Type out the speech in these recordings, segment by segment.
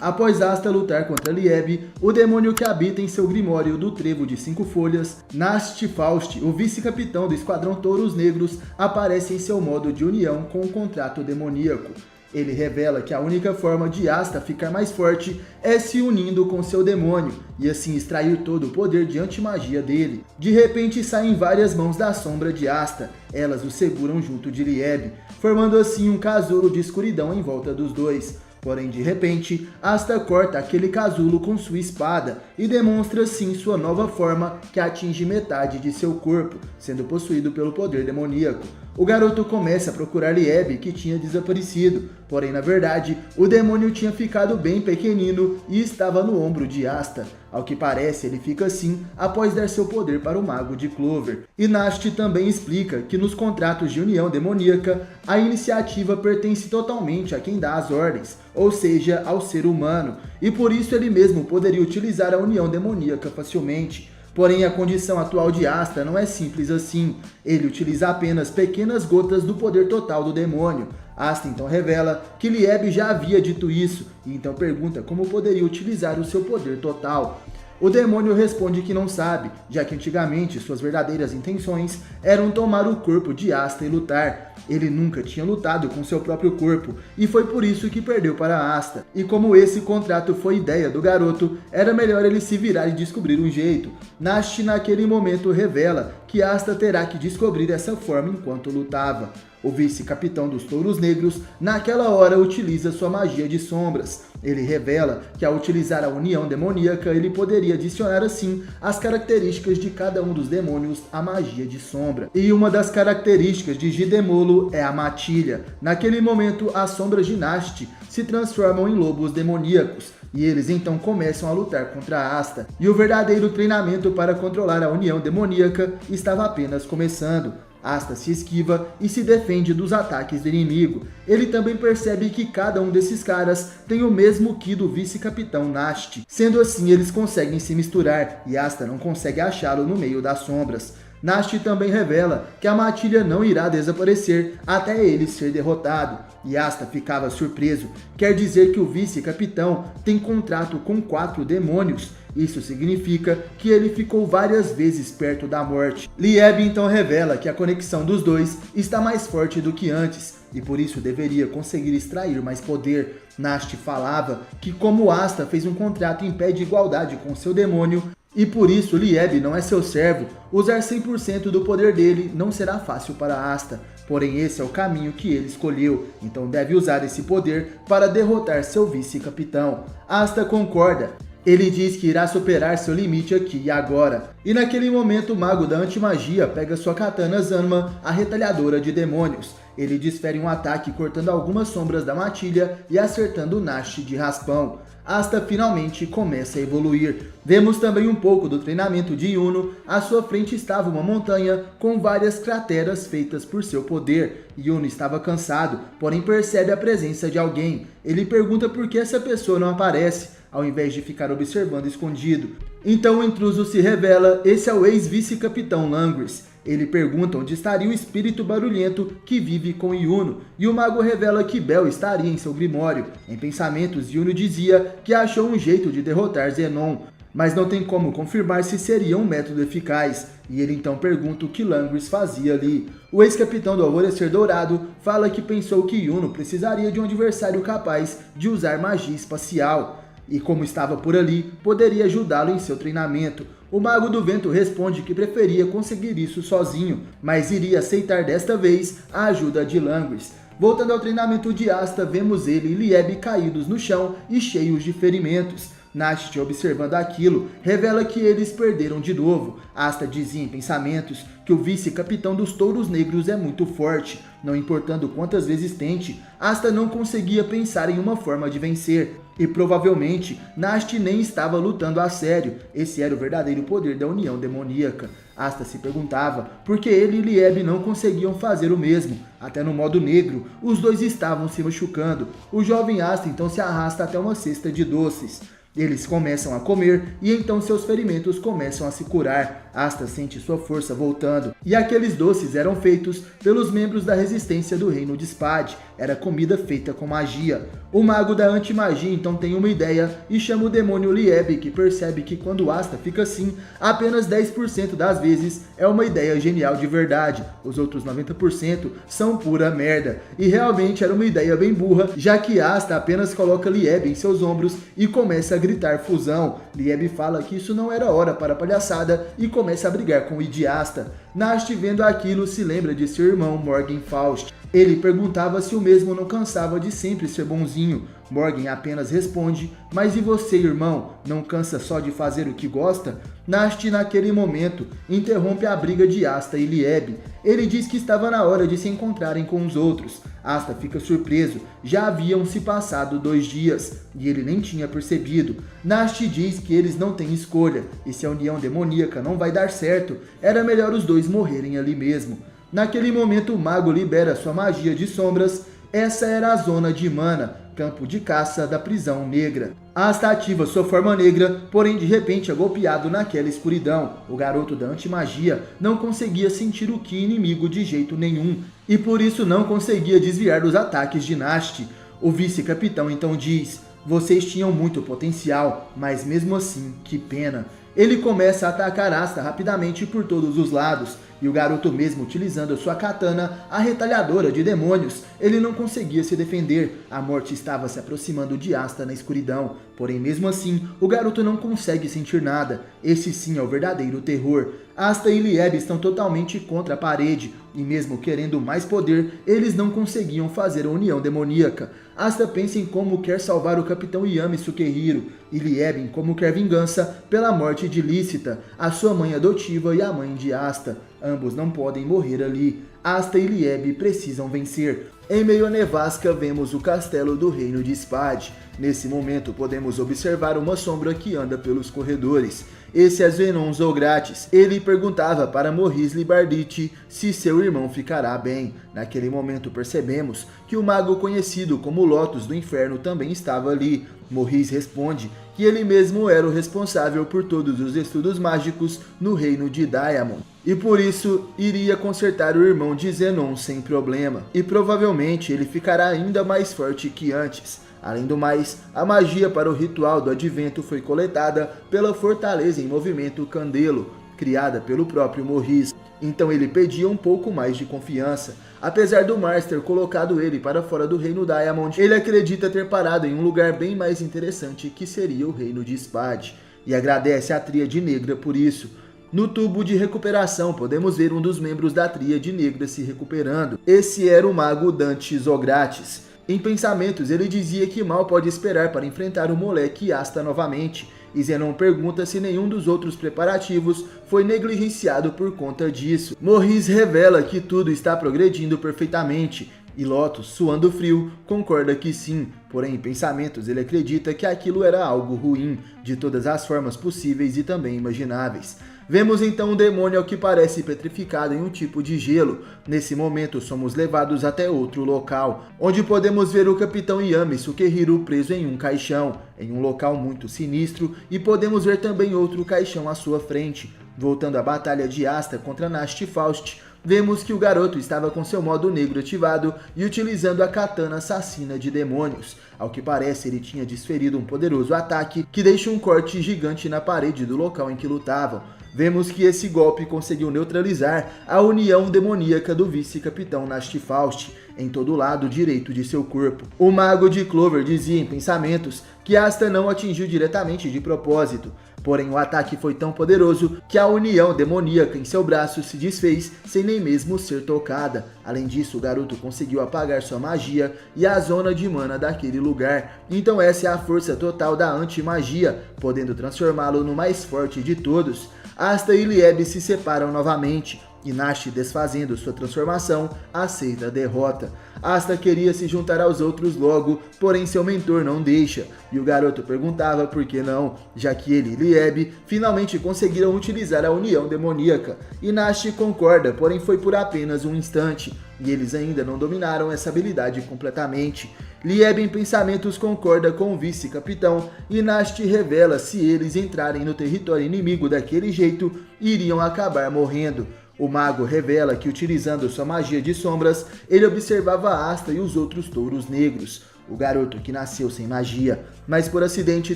Após Asta lutar contra Lieb, o demônio que habita em seu grimório do Trevo de 5 Folhas, Nast Faust, o vice-capitão do Esquadrão Touros Negros, aparece em seu modo de união com o contrato demoníaco. Ele revela que a única forma de Asta ficar mais forte é se unindo com seu demônio, e assim extrair todo o poder de antimagia dele. De repente saem várias mãos da sombra de Asta, elas o seguram junto de Lieb, formando assim um casulo de escuridão em volta dos dois. Porém, de repente, Asta corta aquele casulo com sua espada e demonstra assim sua nova forma que atinge metade de seu corpo, sendo possuído pelo poder demoníaco. O garoto começa a procurar Lieb, que tinha desaparecido, porém na verdade o demônio tinha ficado bem pequenino e estava no ombro de Asta. Ao que parece, ele fica assim após dar seu poder para o Mago de Clover. E Nast também explica que nos contratos de união demoníaca, a iniciativa pertence totalmente a quem dá as ordens, ou seja, ao ser humano, e por isso ele mesmo poderia utilizar a união demoníaca facilmente. Porém, a condição atual de Asta não é simples assim. Ele utiliza apenas pequenas gotas do poder total do demônio. Asta então revela que Lieb já havia dito isso, e então pergunta como poderia utilizar o seu poder total. O demônio responde que não sabe, já que antigamente suas verdadeiras intenções eram tomar o corpo de Asta e lutar. Ele nunca tinha lutado com seu próprio corpo, e foi por isso que perdeu para Asta. E como esse contrato foi ideia do garoto, era melhor ele se virar e descobrir um jeito. Nast naquele momento revela que Asta terá que descobrir essa forma enquanto lutava. O vice-capitão dos Touros Negros, naquela hora, utiliza sua magia de sombras. Ele revela que ao utilizar a união demoníaca, ele poderia adicionar assim as características de cada um dos demônios à magia de sombra. E uma das características de Gidemolo é a matilha. Naquele momento, as sombras de Nast se transformam em lobos demoníacos, e eles então começam a lutar contra Asta. E o verdadeiro treinamento para controlar a união demoníaca estava apenas começando. Asta se esquiva e se defende dos ataques do inimigo. Ele também percebe que cada um desses caras tem o mesmo ki do vice-capitão Nast. Sendo assim, eles conseguem se misturar e Asta não consegue achá-lo no meio das sombras. Nast também revela que a matilha não irá desaparecer até ele ser derrotado, e Asta ficava surpreso. Quer dizer que o vice-capitão tem contrato com 4 demônios. Isso significa que ele ficou várias vezes perto da morte. Lieb então revela que a conexão dos dois está mais forte do que antes, e por isso deveria conseguir extrair mais poder. Nast falava que como Asta fez um contrato em pé de igualdade com seu demônio, e por isso Lieb não é seu servo, usar 100% do poder dele não será fácil para Asta. Porém, esse é o caminho que ele escolheu, então deve usar esse poder para derrotar seu vice-capitão. Asta concorda. Ele diz que irá superar seu limite aqui e agora. E naquele momento o mago da antimagia pega sua katana Zanma, a retalhadora de demônios. Ele desfere um ataque cortando algumas sombras da matilha e acertando Nast de raspão. Asta finalmente começa a evoluir. Vemos também um pouco do treinamento de Yuno. À sua frente estava uma montanha com várias crateras feitas por seu poder. Yuno estava cansado, porém percebe a presença de alguém. Ele pergunta por que essa pessoa não aparece, ao invés de ficar observando escondido. Então o intruso se revela, esse é o ex-vice-capitão Langris. Ele pergunta onde estaria o espírito barulhento que vive com Yuno, e o mago revela que Bel estaria em seu grimório. Em pensamentos, Yuno dizia que achou um jeito de derrotar Zenon, mas não tem como confirmar se seria um método eficaz, e ele então pergunta o que Langris fazia ali. O ex-capitão do Alvorecer Dourado fala que pensou que Yuno precisaria de um adversário capaz de usar magia espacial, e como estava por ali, poderia ajudá-lo em seu treinamento. O Mago do Vento responde que preferia conseguir isso sozinho, mas iria aceitar desta vez a ajuda de Langris. Voltando ao treinamento de Asta, vemos ele e Lieb caídos no chão e cheios de ferimentos. Nast, observando aquilo, revela que eles perderam de novo. Asta dizia em pensamentos que o vice-capitão dos Touros Negros é muito forte. Não importando quantas vezes tente, Asta não conseguia pensar em uma forma de vencer. E provavelmente, Nast nem estava lutando a sério. Esse era o verdadeiro poder da união demoníaca. Asta se perguntava por que ele e Lieb não conseguiam fazer o mesmo. Até no modo negro, os dois estavam se machucando. O jovem Asta então se arrasta até uma cesta de doces. Eles começam a comer e então seus ferimentos começam a se curar. Asta sente sua força voltando, e aqueles doces eram feitos pelos membros da resistência do reino de Spade. Era comida feita com magia. O mago da anti-magia então tem uma ideia e chama o demônio Lieb, que percebe que quando Asta fica assim, apenas 10% das vezes é uma ideia genial de verdade. Os outros 90% são pura merda. E realmente era uma ideia bem burra, já que Asta apenas coloca Lieb em seus ombros e começa a gritar fusão. Lieb fala que isso não era hora para palhaçada e começa a brigar com o Asta. Nast, vendo aquilo, se lembra de seu irmão Morgan Faust. Ele perguntava se o mesmo não cansava de sempre ser bonzinho. Morgan apenas responde: mas e você, irmão? Não cansa só de fazer o que gosta? Nast, naquele momento, interrompe a briga de Asta e Lieb. Ele diz que estava na hora de se encontrarem com os outros. Asta fica surpreso, já haviam se passado 2 dias, e ele nem tinha percebido. Nast diz que eles não têm escolha, e se a união demoníaca não vai dar certo, era melhor os dois morrerem ali mesmo. Naquele momento, o mago libera sua magia de sombras. Essa era a zona de mana, campo de caça da prisão negra. Asta ativa sua forma negra, porém de repente é golpeado naquela escuridão. O garoto da antimagia não conseguia sentir o ki inimigo de jeito nenhum, e por isso não conseguia desviar dos ataques de Nast. O vice-capitão então diz: vocês tinham muito potencial, mas mesmo assim, que pena. Ele começa a atacar Asta rapidamente por todos os lados, e o garoto, mesmo utilizando sua katana, a retalhadora de demônios, ele não conseguia se defender. A morte estava se aproximando de Asta na escuridão, porém mesmo assim, o garoto não consegue sentir nada. Esse sim é o verdadeiro terror. Asta e Lieb estão totalmente contra a parede, e mesmo querendo mais poder, eles não conseguiam fazer a união demoníaca. Asta pensa em como quer salvar o capitão Yami Sukehiro, e Lieb em como quer vingança pela morte de Lícita, a sua mãe adotiva e a mãe de Asta. Ambos não podem morrer ali. Asta e Lieb precisam vencer. Em meio à nevasca, vemos o castelo do reino de Spade. Nesse momento, podemos observar uma sombra que anda pelos corredores. Esse é Zenon Zogratis. Ele perguntava para Morris Libarditi se seu irmão ficará bem. Naquele momento percebemos que o mago conhecido como Lotus do Inferno também estava ali. Morris responde que ele mesmo era o responsável por todos os estudos mágicos no reino de Diamond, e por isso iria consertar o irmão de Zenon sem problema, e provavelmente ele ficará ainda mais forte que antes. Além do mais, a magia para o ritual do advento foi coletada pela Fortaleza em Movimento Candelo, criada pelo próprio Morris. Então ele pedia um pouco mais de confiança. Apesar do Mars ter colocado ele para fora do reino Diamond, ele acredita ter parado em um lugar bem mais interessante, que seria o reino de Spade, e agradece à Tríade Negra por isso. No tubo de recuperação, podemos ver um dos membros da Tríade Negra se recuperando. Esse era o mago Dante Zogratis. Em pensamentos, ele dizia que mal pode esperar para enfrentar o moleque Asta novamente, e Zenon pergunta se nenhum dos outros preparativos foi negligenciado por conta disso. Morris revela que tudo está progredindo perfeitamente, e Lotus, suando frio, concorda que sim, porém em pensamentos ele acredita que aquilo era algo ruim, de todas as formas possíveis e também imagináveis. Vemos então um demônio ao que parece petrificado em um tipo de gelo. Nesse momento somos levados até outro local, onde podemos ver o capitão Yami Sukehiro preso em um caixão, em um local muito sinistro, e podemos ver também outro caixão à sua frente. Voltando à batalha de Asta contra Nast Faust, vemos que o garoto estava com seu modo negro ativado e utilizando a katana assassina de demônios. Ao que parece, ele tinha desferido um poderoso ataque que deixa um corte gigante na parede do local em que lutavam. Vemos que esse golpe conseguiu neutralizar a união demoníaca do vice-capitão Nast Faust em todo o lado direito de seu corpo. O mago de Clover dizia em pensamentos que Asta não atingiu diretamente de propósito, porém o ataque foi tão poderoso que a união demoníaca em seu braço se desfez sem nem mesmo ser tocada. Além disso, o garoto conseguiu apagar sua magia e a zona de mana daquele lugar. Então essa é a força total da anti-magia, podendo transformá-lo no mais forte de todos. Asta e Lieb se separam novamente, e Nast, desfazendo sua transformação, aceita a derrota. Asta queria se juntar aos outros logo, porém seu mentor não deixa, e o garoto perguntava por que não, já que ele e Lieb finalmente conseguiram utilizar a união demoníaca, e Nast concorda, porém foi por apenas um instante, e eles ainda não dominaram essa habilidade completamente. Lieb em pensamentos concorda com o vice-capitão e Nast revela se eles entrarem no território inimigo daquele jeito, iriam acabar morrendo. O mago revela que, utilizando sua magia de sombras, ele observava Asta e os outros touros negros. O garoto, que nasceu sem magia, mas por acidente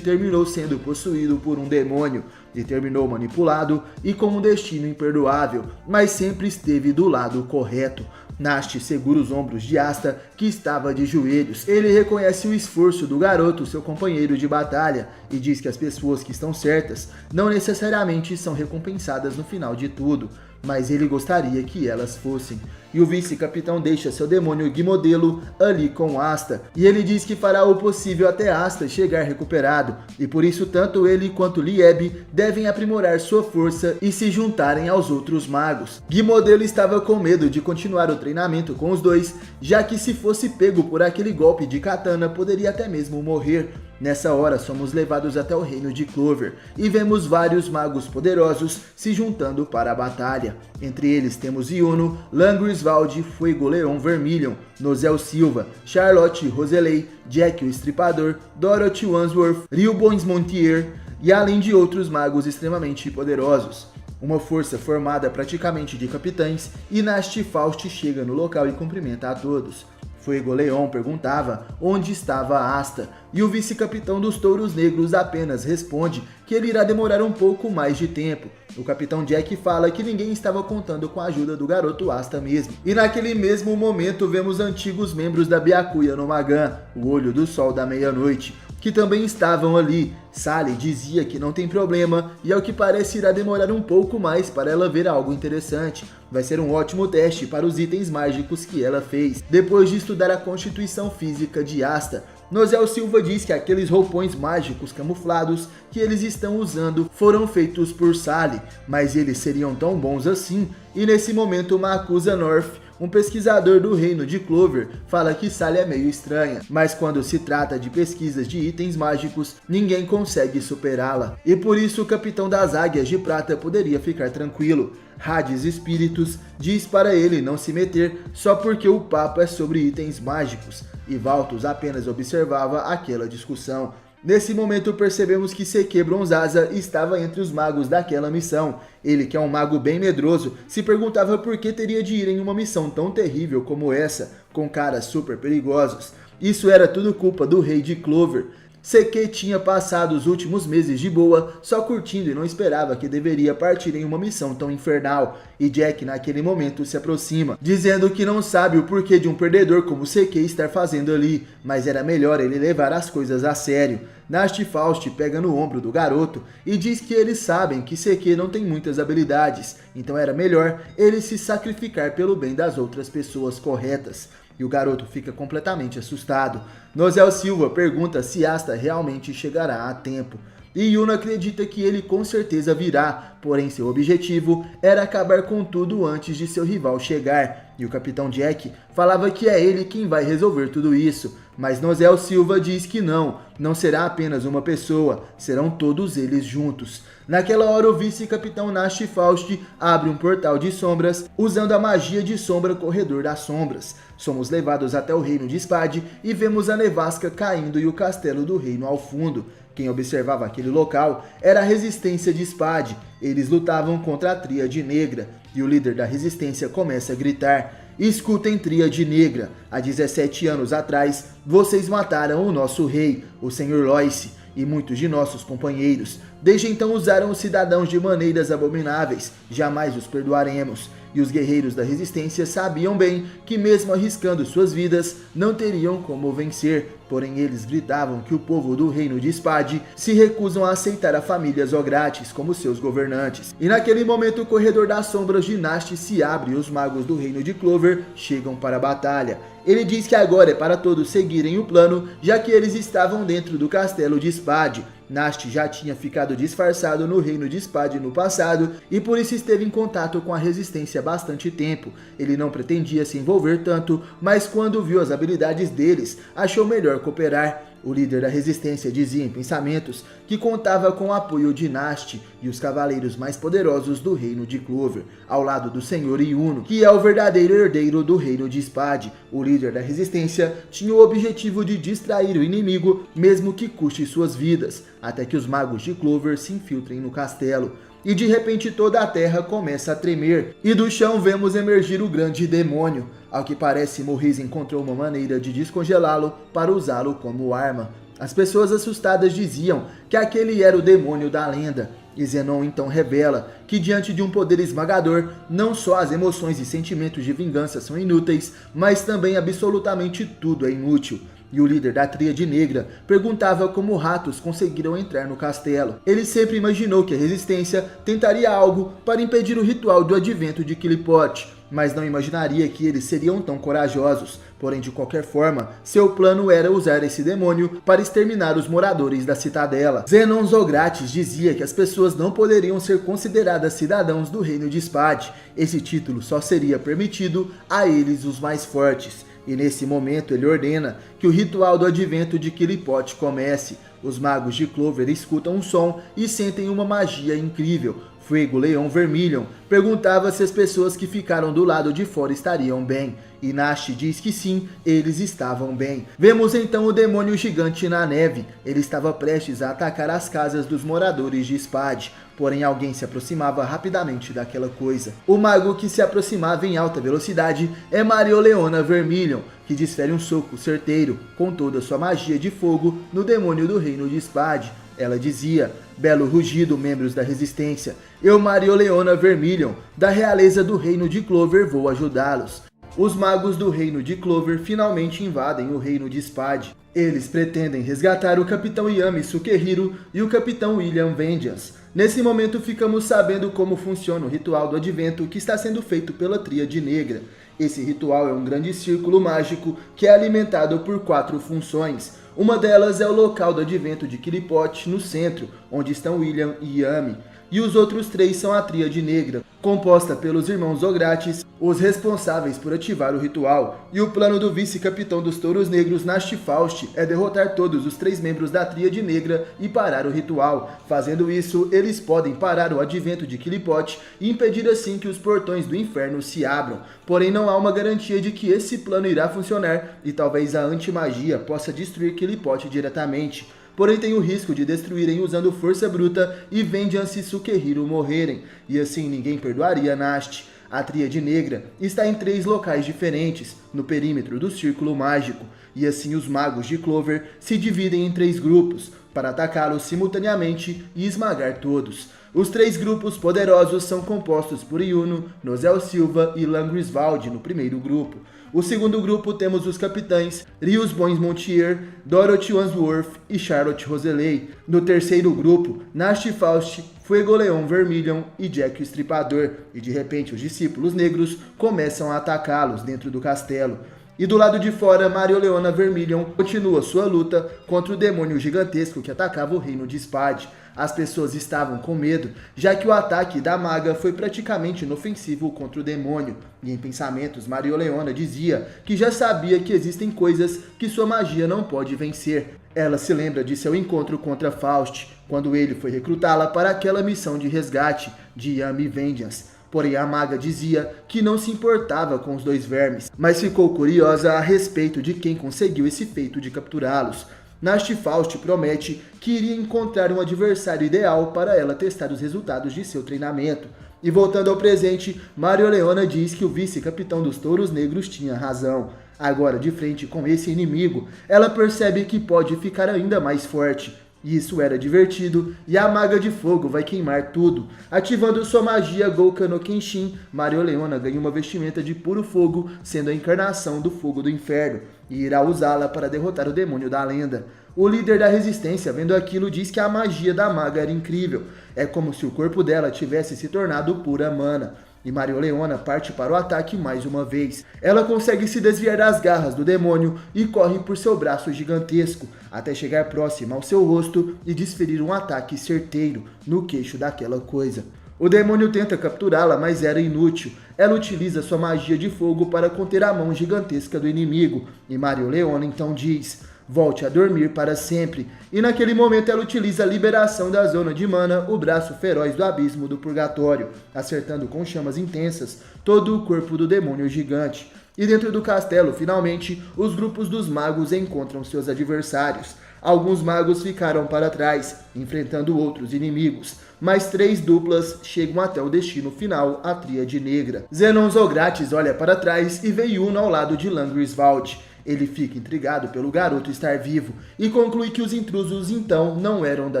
terminou sendo possuído por um demônio, e terminou manipulado e com um destino imperdoável, mas sempre esteve do lado correto. Nast segura os ombros de Asta, que estava de joelhos. Ele reconhece o esforço do garoto, seu companheiro de batalha, e diz que as pessoas que estão certas não necessariamente são recompensadas no final de tudo, mas ele gostaria que elas fossem. E o vice-capitão deixa seu demônio Guimodelo ali com Asta, e ele diz que fará o possível até Asta chegar recuperado, e por isso tanto ele quanto Lieb devem aprimorar sua força e se juntarem aos outros magos. Guimodelo estava com medo de continuar o treinamento com os dois, já que se fosse pego por aquele golpe de katana poderia até mesmo morrer. Nessa hora somos levados até o reino de Clover e vemos vários magos poderosos se juntando para a batalha. Entre eles temos Yuno, Langriswald, Fuegoleon Vermilion, Nozel Silva, Charlotte Roselei, Jack o Estripador, Dorothy Wansworth, Riobons Montier e além de outros magos extremamente poderosos. Uma força formada praticamente de capitães, e Nast Faust chega no local e cumprimenta a todos. Fuegoleon perguntava onde estava Asta, e o vice-capitão dos Touros Negros apenas responde que ele irá demorar um pouco mais de tempo. O capitão Jack fala que ninguém estava contando com a ajuda do garoto Asta mesmo. E naquele mesmo momento vemos antigos membros da Byakuya no Magan, o Olho do Sol da Meia-Noite, que também estavam ali. Sally dizia que não tem problema e ao que parece irá demorar um pouco mais para ela ver algo interessante. Vai ser um ótimo teste para os itens mágicos que ela fez. Depois de estudar a constituição física de Asta, Nozel Silva diz que aqueles roupões mágicos camuflados que eles estão usando foram feitos por Sally, mas eles seriam tão bons assim. E nesse momento Makusa North, um pesquisador do reino de Clover, fala que Sally é meio estranha, mas quando se trata de pesquisas de itens mágicos, ninguém consegue superá-la. E por isso o capitão das Águias de Prata poderia ficar tranquilo. Hades Espíritos diz para ele não se meter só porque o papo é sobre itens mágicos, e Valtus apenas observava aquela discussão. Nesse momento percebemos que Seke Bronzaza estava entre os magos daquela missão. Ele, que é um mago bem medroso, se perguntava por que teria de ir em uma missão tão terrível como essa, com caras super perigosos. Isso era tudo culpa do rei de Clover. Seke tinha passado os últimos meses de boa, só curtindo e não esperava que deveria partir em uma missão tão infernal. E Jack naquele momento se aproxima, dizendo que não sabe o porquê de um perdedor como Seke estar fazendo ali, mas era melhor ele levar as coisas a sério. Nast Faust pega no ombro do garoto e diz que eles sabem que Seke não tem muitas habilidades, então era melhor ele se sacrificar pelo bem das outras pessoas corretas. E o garoto fica completamente assustado. Nozel Silva pergunta se Asta realmente chegará a tempo. E Yuno acredita que ele com certeza virá, porém seu objetivo era acabar com tudo antes de seu rival chegar. E o capitão Jack falava que é ele quem vai resolver tudo isso. Mas Nozel Silva diz que não será apenas uma pessoa, serão todos eles juntos. Naquela hora o vice-capitão Nast Faust abre um portal de sombras, usando a magia de sombra Corredor das Sombras. Somos levados até o reino de Spade e vemos a nevasca caindo e o castelo do reino ao fundo. Quem observava aquele local era a resistência de Spade. Eles lutavam contra a Tríade Negra e o líder da resistência começa a gritar: "Escutem, Tríade Negra, há 17 anos atrás vocês mataram o nosso rei, o Sr. Loice, e muitos de nossos companheiros. Desde então usaram os cidadãos de maneiras abomináveis, jamais os perdoaremos." E os guerreiros da resistência sabiam bem que mesmo arriscando suas vidas, não teriam como vencer. Porém eles gritavam que o povo do reino de Spade se recusam a aceitar a família Zogratis como seus governantes. E naquele momento o corredor das sombras de Nast se abre e os magos do reino de Clover chegam para a batalha. Ele diz que agora é para todos seguirem o plano, já que eles estavam dentro do castelo de Spade. Nast já tinha ficado disfarçado no reino de Spade no passado e por isso esteve em contato com a resistência há bastante tempo. Ele não pretendia se envolver tanto, mas quando viu as habilidades deles, achou melhor cooperar. O líder da resistência dizia em pensamentos que contava com o apoio de Nast e os cavaleiros mais poderosos do reino de Clover, ao lado do Senhor Yuno, que é o verdadeiro herdeiro do reino de Spade. O líder da resistência tinha o objetivo de distrair o inimigo, mesmo que custe suas vidas, até que os magos de Clover se infiltrem no castelo. E de repente toda a terra começa a tremer, e do chão vemos emergir o grande demônio. Ao que parece, Morris encontrou uma maneira de descongelá-lo para usá-lo como arma. As pessoas assustadas diziam que aquele era o demônio da lenda, e Zenon então revela que diante de um poder esmagador, não só as emoções e sentimentos de vingança são inúteis, mas também absolutamente tudo é inútil. E o líder da Tríade Negra perguntava como ratos conseguiram entrar no castelo. Ele sempre imaginou que a resistência tentaria algo para impedir o ritual do advento de Qliphoth, mas não imaginaria que eles seriam tão corajosos. Porém, de qualquer forma, seu plano era usar esse demônio para exterminar os moradores da cidadela. Zenon Zogratis dizia que as pessoas não poderiam ser consideradas cidadãos do reino de Spade. Esse título só seria permitido a eles, os mais fortes. E nesse momento ele ordena que o ritual do advento de Qliphoth comece. Os magos de Clover escutam um som e sentem uma magia incrível. Fuego Leão Vermilion perguntava se as pessoas que ficaram do lado de fora estariam bem, e Nast diz que sim, eles estavam bem. Vemos então o demônio gigante na neve. Ele estava prestes a atacar as casas dos moradores de Spade, porém alguém se aproximava rapidamente daquela coisa. O mago que se aproximava em alta velocidade é Marioleona Vermilion, que desfere um soco certeiro com toda sua magia de fogo no demônio do reino de Spade. Ela dizia: belo rugido, membros da resistência, eu, Marioleona Vermilion, da realeza do reino de Clover, vou ajudá-los. Os magos do reino de Clover finalmente invadem o reino de Spade. Eles pretendem resgatar o capitão Yami Sukehiro e o capitão William Vengeance. Nesse momento ficamos sabendo como funciona o ritual do advento que está sendo feito pela Tríade Negra. Esse ritual é um grande círculo mágico que é alimentado por 4 funções. Uma delas é o local do advento de Qliphoth no centro, onde estão William e Yami. E os outros 3 são a Tríade Negra, composta pelos irmãos Zogratis, os responsáveis por ativar o ritual. E o plano do vice-capitão dos Touros Negros, Nast Faust, é derrotar todos os 3 membros da Tríade Negra e parar o ritual. Fazendo isso, eles podem parar o advento de Qliphoth e impedir assim que os portões do inferno se abram. Porém, não há uma garantia de que esse plano irá funcionar, e talvez a antimagia possa destruir Qliphoth diretamente. Porém, tem o risco de destruírem usando força bruta e Vengeance e Sukehiro morrerem, e assim ninguém perdoaria Nast. A Tríade Negra está em 3 locais diferentes, no perímetro do Círculo Mágico, e assim os magos de Clover se dividem em 3 grupos, para atacá-los simultaneamente e esmagar todos. Os 3 grupos poderosos são compostos por Yuno, Nozel Silva e Lan Griswald no primeiro grupo. O segundo grupo temos os capitães Rios Bones Montier, Dorothy Wansworth e Charlotte Roseley. No terceiro grupo, Nast Faust, Fuego Leão Vermilion e Jack o Estripador. E de repente os discípulos negros começam a atacá-los dentro do castelo. E do lado de fora, Marioleona Vermilion continua sua luta contra o demônio gigantesco que atacava o reino de Spade. As pessoas estavam com medo, já que o ataque da maga foi praticamente inofensivo contra o demônio. E em pensamentos, Marioleona dizia que já sabia que existem coisas que sua magia não pode vencer. Ela se lembra de seu encontro contra Faust, quando ele foi recrutá-la para aquela missão de resgate de Yami Vengeance. Porém, a maga dizia que não se importava com os 2 vermes, mas ficou curiosa a respeito de quem conseguiu esse feito de capturá-los. Nast Faust promete que iria encontrar um adversário ideal para ela testar os resultados de seu treinamento. E voltando ao presente, Marioleona diz que o vice-capitão dos Touros Negros tinha razão. Agora, de frente com esse inimigo, ela percebe que pode ficar ainda mais forte. E isso era divertido, e a Maga de Fogo vai queimar tudo. Ativando sua magia Gouka no Kenshin, Marioleona ganha uma vestimenta de puro fogo, sendo a encarnação do fogo do inferno, e irá usá-la para derrotar o demônio da lenda. O líder da resistência, vendo aquilo, diz que a magia da maga era incrível. É como se o corpo dela tivesse se tornado pura mana. E Marioleona parte para o ataque mais uma vez. Ela consegue se desviar das garras do demônio e corre por seu braço gigantesco, até chegar próxima ao seu rosto e desferir um ataque certeiro no queixo daquela coisa. O demônio tenta capturá-la, mas era inútil. Ela utiliza sua magia de fogo para conter a mão gigantesca do inimigo. E Marioleona então diz: volte a dormir para sempre. E naquele momento ela utiliza a liberação da zona de mana, o braço feroz do abismo do purgatório, acertando com chamas intensas todo o corpo do demônio gigante. E dentro do castelo, finalmente, os grupos dos magos encontram seus adversários. Alguns magos ficaram para trás, enfrentando outros inimigos, mas 3 duplas chegam até o destino final, a Tríade Negra. Zenon Zogratis olha para trás e vê Yuno ao lado de Langrisvald. Ele fica intrigado pelo garoto estar vivo e conclui que os intrusos então não eram da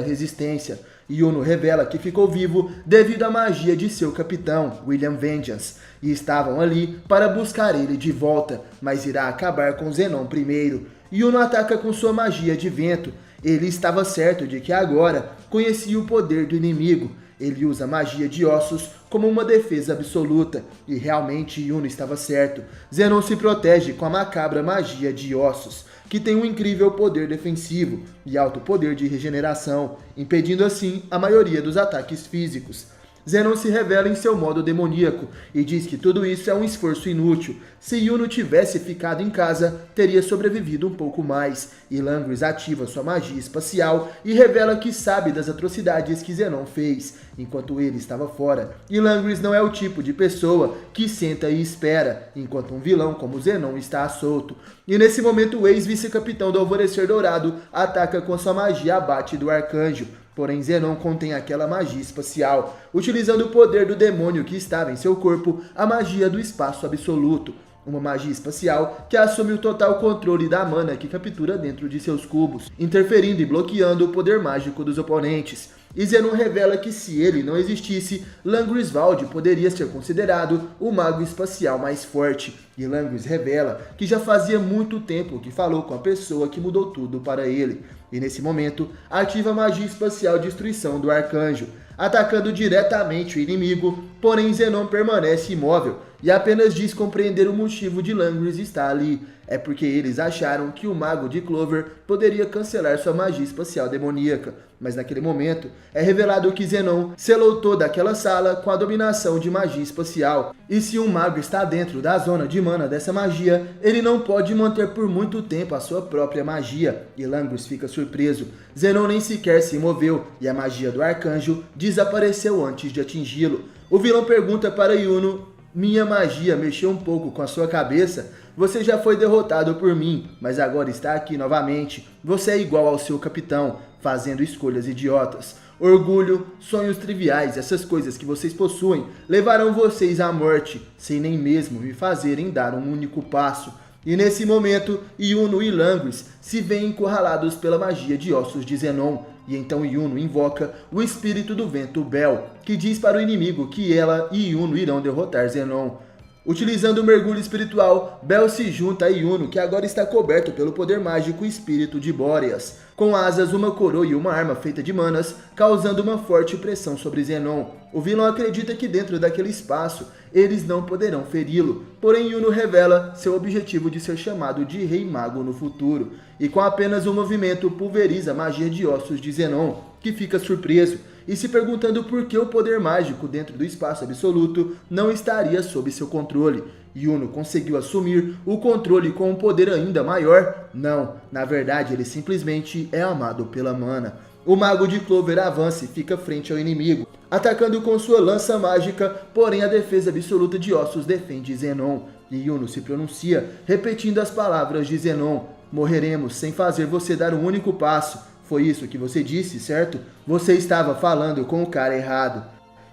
Resistência. Yuno revela que ficou vivo devido à magia de seu capitão, William Vengeance, e estavam ali para buscar ele de volta, mas irá acabar com Zenon primeiro. Yuno ataca com sua magia de vento. Ele estava certo de que agora conhecia o poder do inimigo. Ele usa magia de ossos como uma defesa absoluta, e realmente Yuno estava certo. Zenon se protege com a macabra magia de ossos, que tem um incrível poder defensivo e alto poder de regeneração, impedindo assim a maioria dos ataques físicos. Zenon se revela em seu modo demoníaco e diz que tudo isso é um esforço inútil. Se Yuno tivesse ficado em casa, teria sobrevivido um pouco mais. E Langris ativa sua magia espacial e revela que sabe das atrocidades que Zenon fez, enquanto ele estava fora. E Langris não é o tipo de pessoa que senta e espera, enquanto um vilão como Zenon está solto. E nesse momento o ex-vice-capitão do Alvorecer Dourado ataca com sua magia abate do arcanjo. Porém, Zenon contém aquela magia espacial, utilizando o poder do demônio que estava em seu corpo, a magia do espaço absoluto. Uma magia espacial que assume o total controle da mana que captura dentro de seus cubos, interferindo e bloqueando o poder mágico dos oponentes. E Zenon revela que se ele não existisse, Langrisvald poderia ser considerado o mago espacial mais forte. E Langris revela que já fazia muito tempo que falou com a pessoa que mudou tudo para ele. E nesse momento, ativa a magia espacial Destruição do Arcanjo, atacando diretamente o inimigo, porém Zenon permanece imóvel e apenas diz compreender o motivo de Langris estar ali. É porque eles acharam que o mago de Clover poderia cancelar sua magia espacial demoníaca, mas naquele momento é revelado que Zenon selou toda aquela sala com a dominação de magia espacial. E se um mago está dentro da zona de mana dessa magia, ele não pode manter por muito tempo a sua própria magia. E Langris fica surpreso. Zenon nem sequer se moveu e a magia do arcanjo desapareceu antes de atingi-lo. O vilão pergunta para Yuno: minha magia mexeu um pouco com a sua cabeça? Você já foi derrotado por mim, mas agora está aqui novamente. Você é igual ao seu capitão, fazendo escolhas idiotas. Orgulho, sonhos triviais, essas coisas que vocês possuem, levarão vocês à morte, sem nem mesmo me fazerem dar um único passo. E nesse momento, Yuno e Langris se veem encurralados pela magia de ossos de Zenon. E então Yuno invoca o espírito do vento Bel, que diz para o inimigo que ela e Yuno irão derrotar Zenon. Utilizando o mergulho espiritual, Bel se junta a Yuno, que agora está coberto pelo poder mágico espírito de Boreas, com asas, uma coroa e uma arma feita de manas, causando uma forte pressão sobre Zenon. O vilão acredita que dentro daquele espaço eles não poderão feri-lo, porém Yuno revela seu objetivo de ser chamado de Rei Mago no futuro, e com apenas um movimento pulveriza a magia de ossos de Zenon, que fica surpreso e se perguntando por que o poder mágico dentro do espaço absoluto não estaria sob seu controle. Yuno conseguiu assumir o controle com um poder ainda maior? Não, na verdade ele simplesmente é amado pela mana. O mago de Clover avança e fica frente ao inimigo, atacando com sua lança mágica, porém a defesa absoluta de ossos defende Zenon. E Yuno se pronuncia, repetindo as palavras de Zenon: morreremos sem fazer você dar um único passo. Foi isso que você disse, certo? Você estava falando com o cara errado.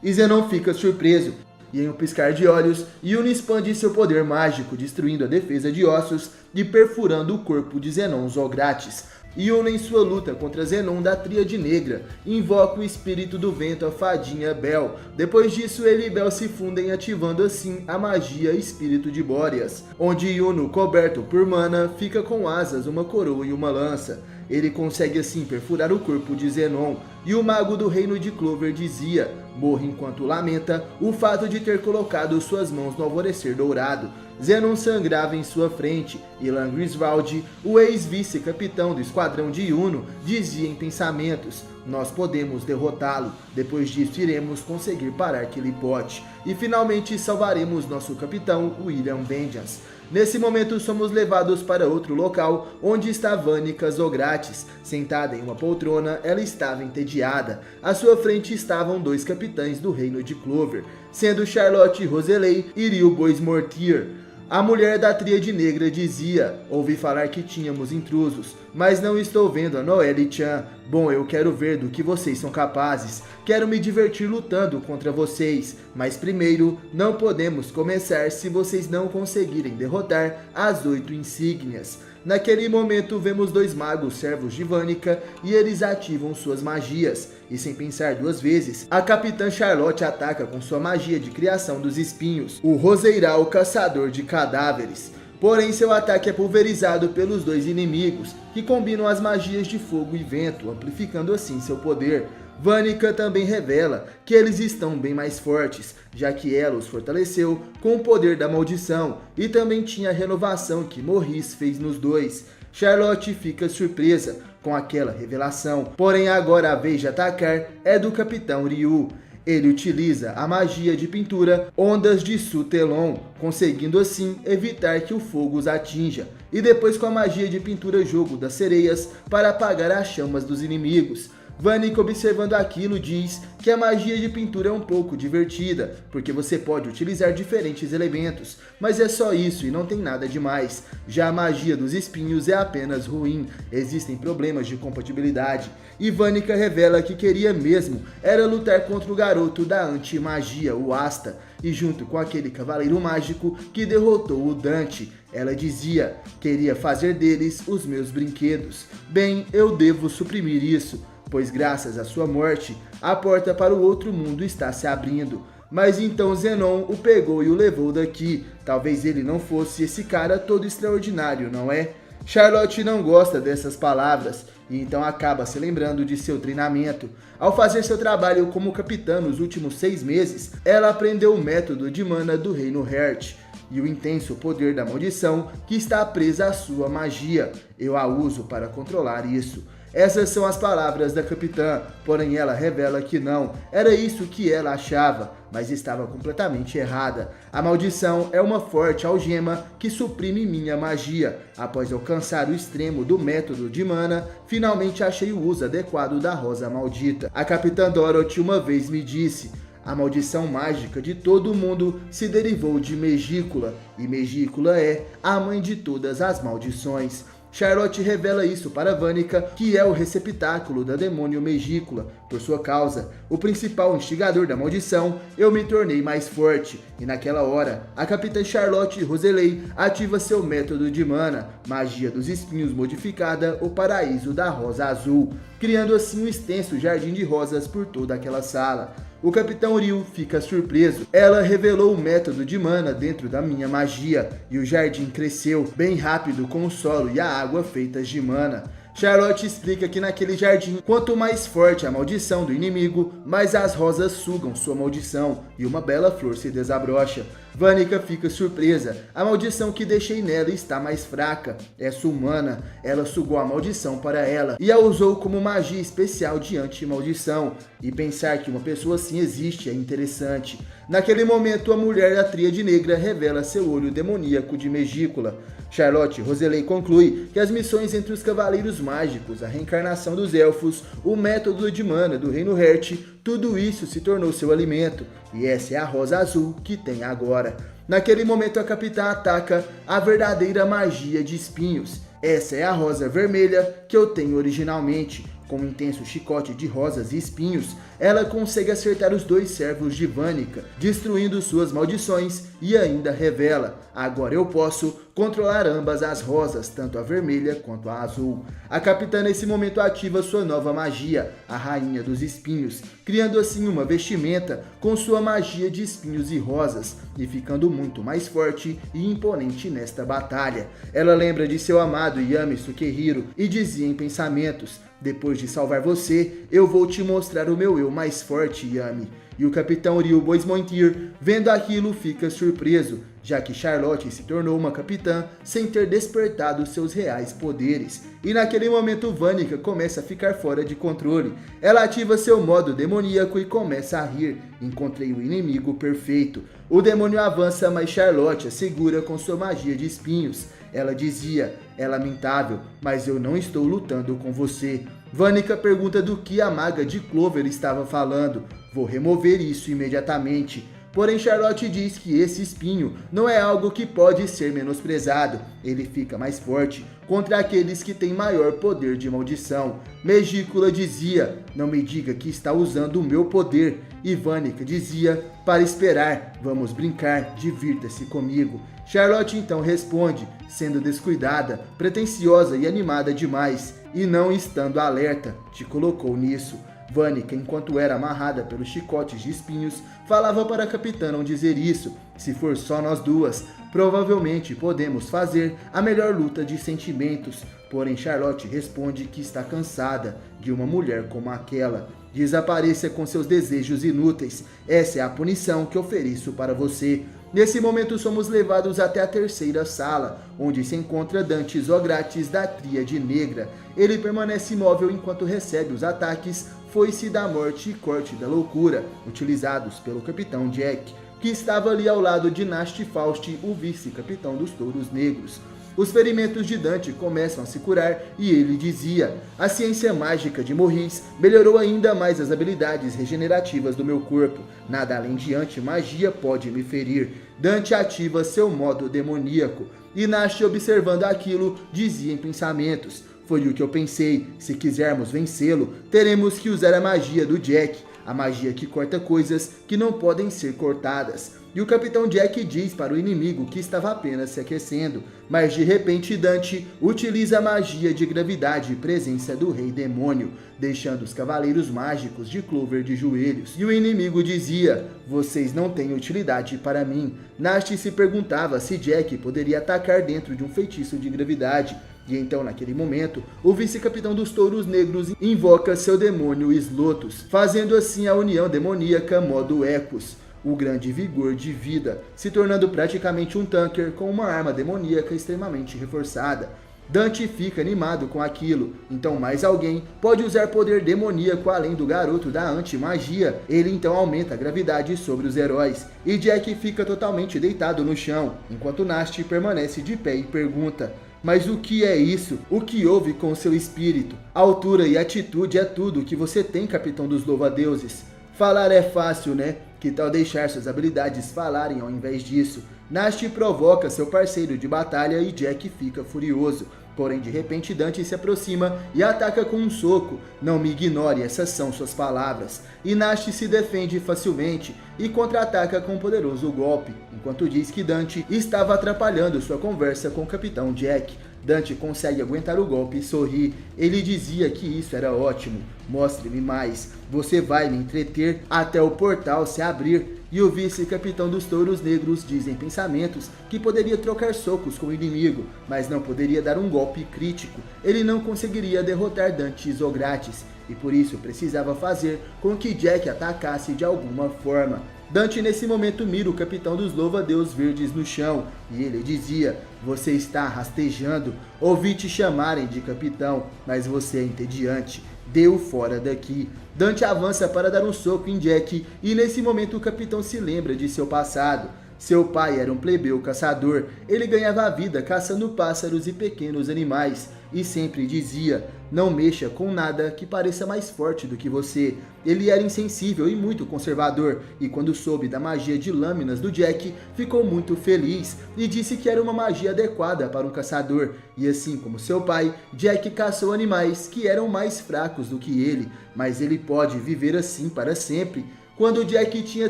E Zenon fica surpreso, e em um piscar de olhos, Yuno expande seu poder mágico, destruindo a defesa de ossos e perfurando o corpo de Zenon Zogratis. Yuno, em sua luta contra Zenon da Tríade Negra, invoca o espírito do vento, a fadinha Bel. Depois disso, ele e Bel se fundem, ativando assim a magia espírito de Boreas, onde Yuno, coberto por mana, fica com asas, uma coroa e uma lança. Ele consegue assim perfurar o corpo de Zenon, e o mago do reino de Clover dizia: morre enquanto lamenta o fato de ter colocado suas mãos no alvorecer dourado. Zenon sangrava em sua frente, e Lan Griswold, o ex-vice-capitão do esquadrão de Yuno, dizia em pensamentos: nós podemos derrotá-lo, depois disso iremos conseguir parar Qliphoth, e finalmente salvaremos nosso capitão, William Vengeance. Nesse momento somos levados para outro local, onde está Vanica Zogratis. Sentada em uma poltrona, ela estava entediada. À sua frente estavam dois capitães do reino de Clover, sendo Charlotte Roseley e Ril Bois Mortier. A mulher da tríade negra dizia: ouvi falar que tínhamos intrusos, mas não estou vendo a Noelle Chan. Bom, eu quero ver do que vocês são capazes. Quero me divertir lutando contra vocês, mas primeiro, não podemos começar se vocês não conseguirem derrotar as 8 insígnias. Naquele momento, vemos dois magos servos de Vanica e eles ativam suas magias. E sem pensar duas vezes, a Capitã Charlotte ataca com sua magia de criação dos espinhos, o Roseiral Caçador de Cadáveres. Porém, seu ataque é pulverizado pelos dois inimigos, que combinam as magias de fogo e vento, amplificando assim seu poder. Vanica também revela que eles estão bem mais fortes, já que ela os fortaleceu com o poder da maldição, e também tinha a renovação que Morris fez nos dois. Charlotte fica surpresa com aquela revelação, porém agora a vez de atacar é do Capitão Ryu. Ele utiliza a magia de pintura Ondas de Sutelon, conseguindo assim evitar que o fogo os atinja, e depois com a magia de pintura Jogo das Sereias para apagar as chamas dos inimigos. Vanica, observando aquilo, diz que a magia de pintura é um pouco divertida, porque você pode utilizar diferentes elementos, mas é só isso e não tem nada demais. Já a magia dos espinhos é apenas ruim, existem problemas de compatibilidade. E Vanica revela que queria mesmo era lutar contra o garoto da anti-magia, o Asta, e junto com aquele cavaleiro mágico que derrotou o Dante. Ela dizia: queria fazer deles os meus brinquedos. Bem, eu devo suprimir isso, pois graças à sua morte, a porta para o outro mundo está se abrindo. Mas então Zenon o pegou e o levou daqui. Talvez ele não fosse esse cara todo extraordinário, não é? Charlotte não gosta dessas palavras, e então acaba se lembrando de seu treinamento. Ao fazer seu trabalho como capitã nos últimos 6 meses, ela aprendeu o método de mana do reino Heart e o intenso poder da maldição que está presa à sua magia. Eu a uso para controlar isso. Essas são as palavras da capitã, porém ela revela que não, era isso que ela achava, mas estava completamente errada. A maldição é uma forte algema que suprime minha magia. Após alcançar o extremo do método de mana, finalmente achei o uso adequado da rosa maldita. A capitã Dorothy uma vez me disse: a maldição mágica de todo mundo se derivou de Megícula, e Megícula é a mãe de todas as maldições. Charlotte revela isso para Vanica, que é o receptáculo da demônio Megícula. Por sua causa, o principal instigador da maldição, eu me tornei mais forte. E naquela hora, a Capitã Charlotte Roseley ativa seu método de mana, magia dos espinhos modificada, o paraíso da rosa azul, criando assim um extenso jardim de rosas por toda aquela sala. O Capitão Ryu fica surpreso. Ela revelou o método de mana dentro da minha magia, e o jardim cresceu bem rápido com o solo e a água feitas de mana. Charlotte explica que naquele jardim, quanto mais forte a maldição do inimigo, mais as rosas sugam sua maldição e uma bela flor se desabrocha. Vanica fica surpresa. A maldição que deixei nela está mais fraca. Essa humana, ela sugou a maldição para ela e a usou como magia especial de anti-maldição. E pensar que uma pessoa assim existe é interessante. Naquele momento, a mulher da tríade negra revela seu olho demoníaco de Megícula. Charlotte Roseley conclui que as missões entre os Cavaleiros Mágicos, a reencarnação dos Elfos, o método de mana do Reino Heart, tudo isso se tornou seu alimento, e essa é a rosa azul que tem agora. Naquele momento, a capitã ataca a verdadeira magia de espinhos. Essa é a rosa vermelha que eu tenho originalmente. Com um intenso chicote de rosas e espinhos, ela consegue acertar os dois servos de Vanica, destruindo suas maldições, e ainda revela: agora eu posso controlar ambas as rosas, tanto a vermelha quanto a azul. A capitã nesse momento ativa sua nova magia, a Rainha dos Espinhos, criando assim uma vestimenta com sua magia de espinhos e rosas, e ficando muito mais forte e imponente nesta batalha. Ela lembra de seu amado Yami Sukehiro e dizia em pensamentos: depois de salvar você, eu vou te mostrar o meu eu mais forte, Yami. E o capitão Ryu Boismontier, vendo aquilo, fica surpreso, já que Charlotte se tornou uma capitã sem ter despertado seus reais poderes. E naquele momento Vanica começa a ficar fora de controle. Ela ativa seu modo demoníaco e começa a rir. Encontrei o inimigo perfeito. O demônio avança, mas Charlotte a segura com sua magia de espinhos. Ela dizia: é lamentável, mas eu não estou lutando com você. Vanica pergunta do que a maga de Clover estava falando. Vou remover isso imediatamente. Porém, Charlotte diz que esse espinho não é algo que pode ser menosprezado. Ele fica mais forte contra aqueles que têm maior poder de maldição. Megícula dizia: não me diga que está usando o meu poder. E Vanica dizia: para esperar, vamos brincar, divirta-se comigo. Charlotte então responde, sendo descuidada, pretensiosa e animada demais, e não estando alerta, te colocou nisso. Vanica, enquanto era amarrada pelos chicotes de espinhos, falava para a capitã não dizer isso. Se for só nós duas, provavelmente podemos fazer a melhor luta de sentimentos. Porém, Charlotte responde que está cansada de uma mulher como aquela. Desapareça com seus desejos inúteis. Essa é a punição que ofereço para você. Nesse momento somos levados até a terceira sala, onde se encontra Dante Zogratis da Tríade Negra. Ele permanece imóvel enquanto recebe os ataques Foice da Morte e Corte da Loucura, utilizados pelo Capitão Jack, que estava ali ao lado de Nasty Faust, o vice-capitão dos Touros Negros. Os ferimentos de Dante começam a se curar e ele dizia: a ciência mágica de Morris melhorou ainda mais as habilidades regenerativas do meu corpo. Nada além de anti-magia pode me ferir. Dante ativa seu modo demoníaco e Nasty, observando aquilo, dizia em pensamentos: foi o que eu pensei, se quisermos vencê-lo, teremos que usar a magia do Jack, a magia que corta coisas que não podem ser cortadas. E o Capitão Jack diz para o inimigo que estava apenas se aquecendo, mas de repente Dante utiliza a magia de gravidade e presença do Rei Demônio, deixando os Cavaleiros Mágicos de Clover de joelhos. E o inimigo dizia: vocês não têm utilidade para mim. Nasty se perguntava se Jack poderia atacar dentro de um feitiço de gravidade. E então, naquele momento, o vice-capitão dos Touros Negros invoca seu demônio Slotos, fazendo assim a união demoníaca modo Ecos, o grande vigor de vida, se tornando praticamente um tanker com uma arma demoníaca extremamente reforçada. Dante fica animado com aquilo, então mais alguém pode usar poder demoníaco além do garoto da anti-magia. Ele então aumenta a gravidade sobre os heróis, e Jack fica totalmente deitado no chão, enquanto Nasty permanece de pé e pergunta: mas o que é isso? O que houve com seu espírito? Altura e atitude é tudo que você tem, Capitão dos Louva-Deuses. Falar é fácil, né? Que tal deixar suas habilidades falarem ao invés disso? Nasty provoca seu parceiro de batalha e Jack fica furioso. Porém, de repente, Dante se aproxima e ataca com um soco. Não me ignore, essas são suas palavras. E Nasty se defende facilmente e contra-ataca com um poderoso golpe, enquanto diz que Dante estava atrapalhando sua conversa com o Capitão Jack. Dante consegue aguentar o golpe e sorri. Ele dizia que isso era ótimo. Mostre-me mais. Você vai me entreter até o portal se abrir. E o vice-capitão dos Touros Negros diz em pensamentos que poderia trocar socos com o inimigo, mas não poderia dar um golpe crítico. Ele não conseguiria derrotar Dante Zogratis, e por isso precisava fazer com que Jack atacasse de alguma forma. Dante nesse momento mira o Capitão dos Louva-Deus Verdes no chão, e ele dizia: você está rastejando, ouvi te chamarem de capitão, mas você é entediante. Deu fora daqui. Dante avança para dar um soco em Jack e nesse momento o capitão se lembra de seu passado. Seu pai era um plebeu caçador, ele ganhava a vida caçando pássaros e pequenos animais e sempre dizia: não mexa com nada que pareça mais forte do que você. Ele era insensível e muito conservador, e quando soube da magia de lâminas do Jack, ficou muito feliz e disse que era uma magia adequada para um caçador. E assim como seu pai, Jack caçou animais que eram mais fracos do que ele, mas ele pode viver assim para sempre. Quando Jack tinha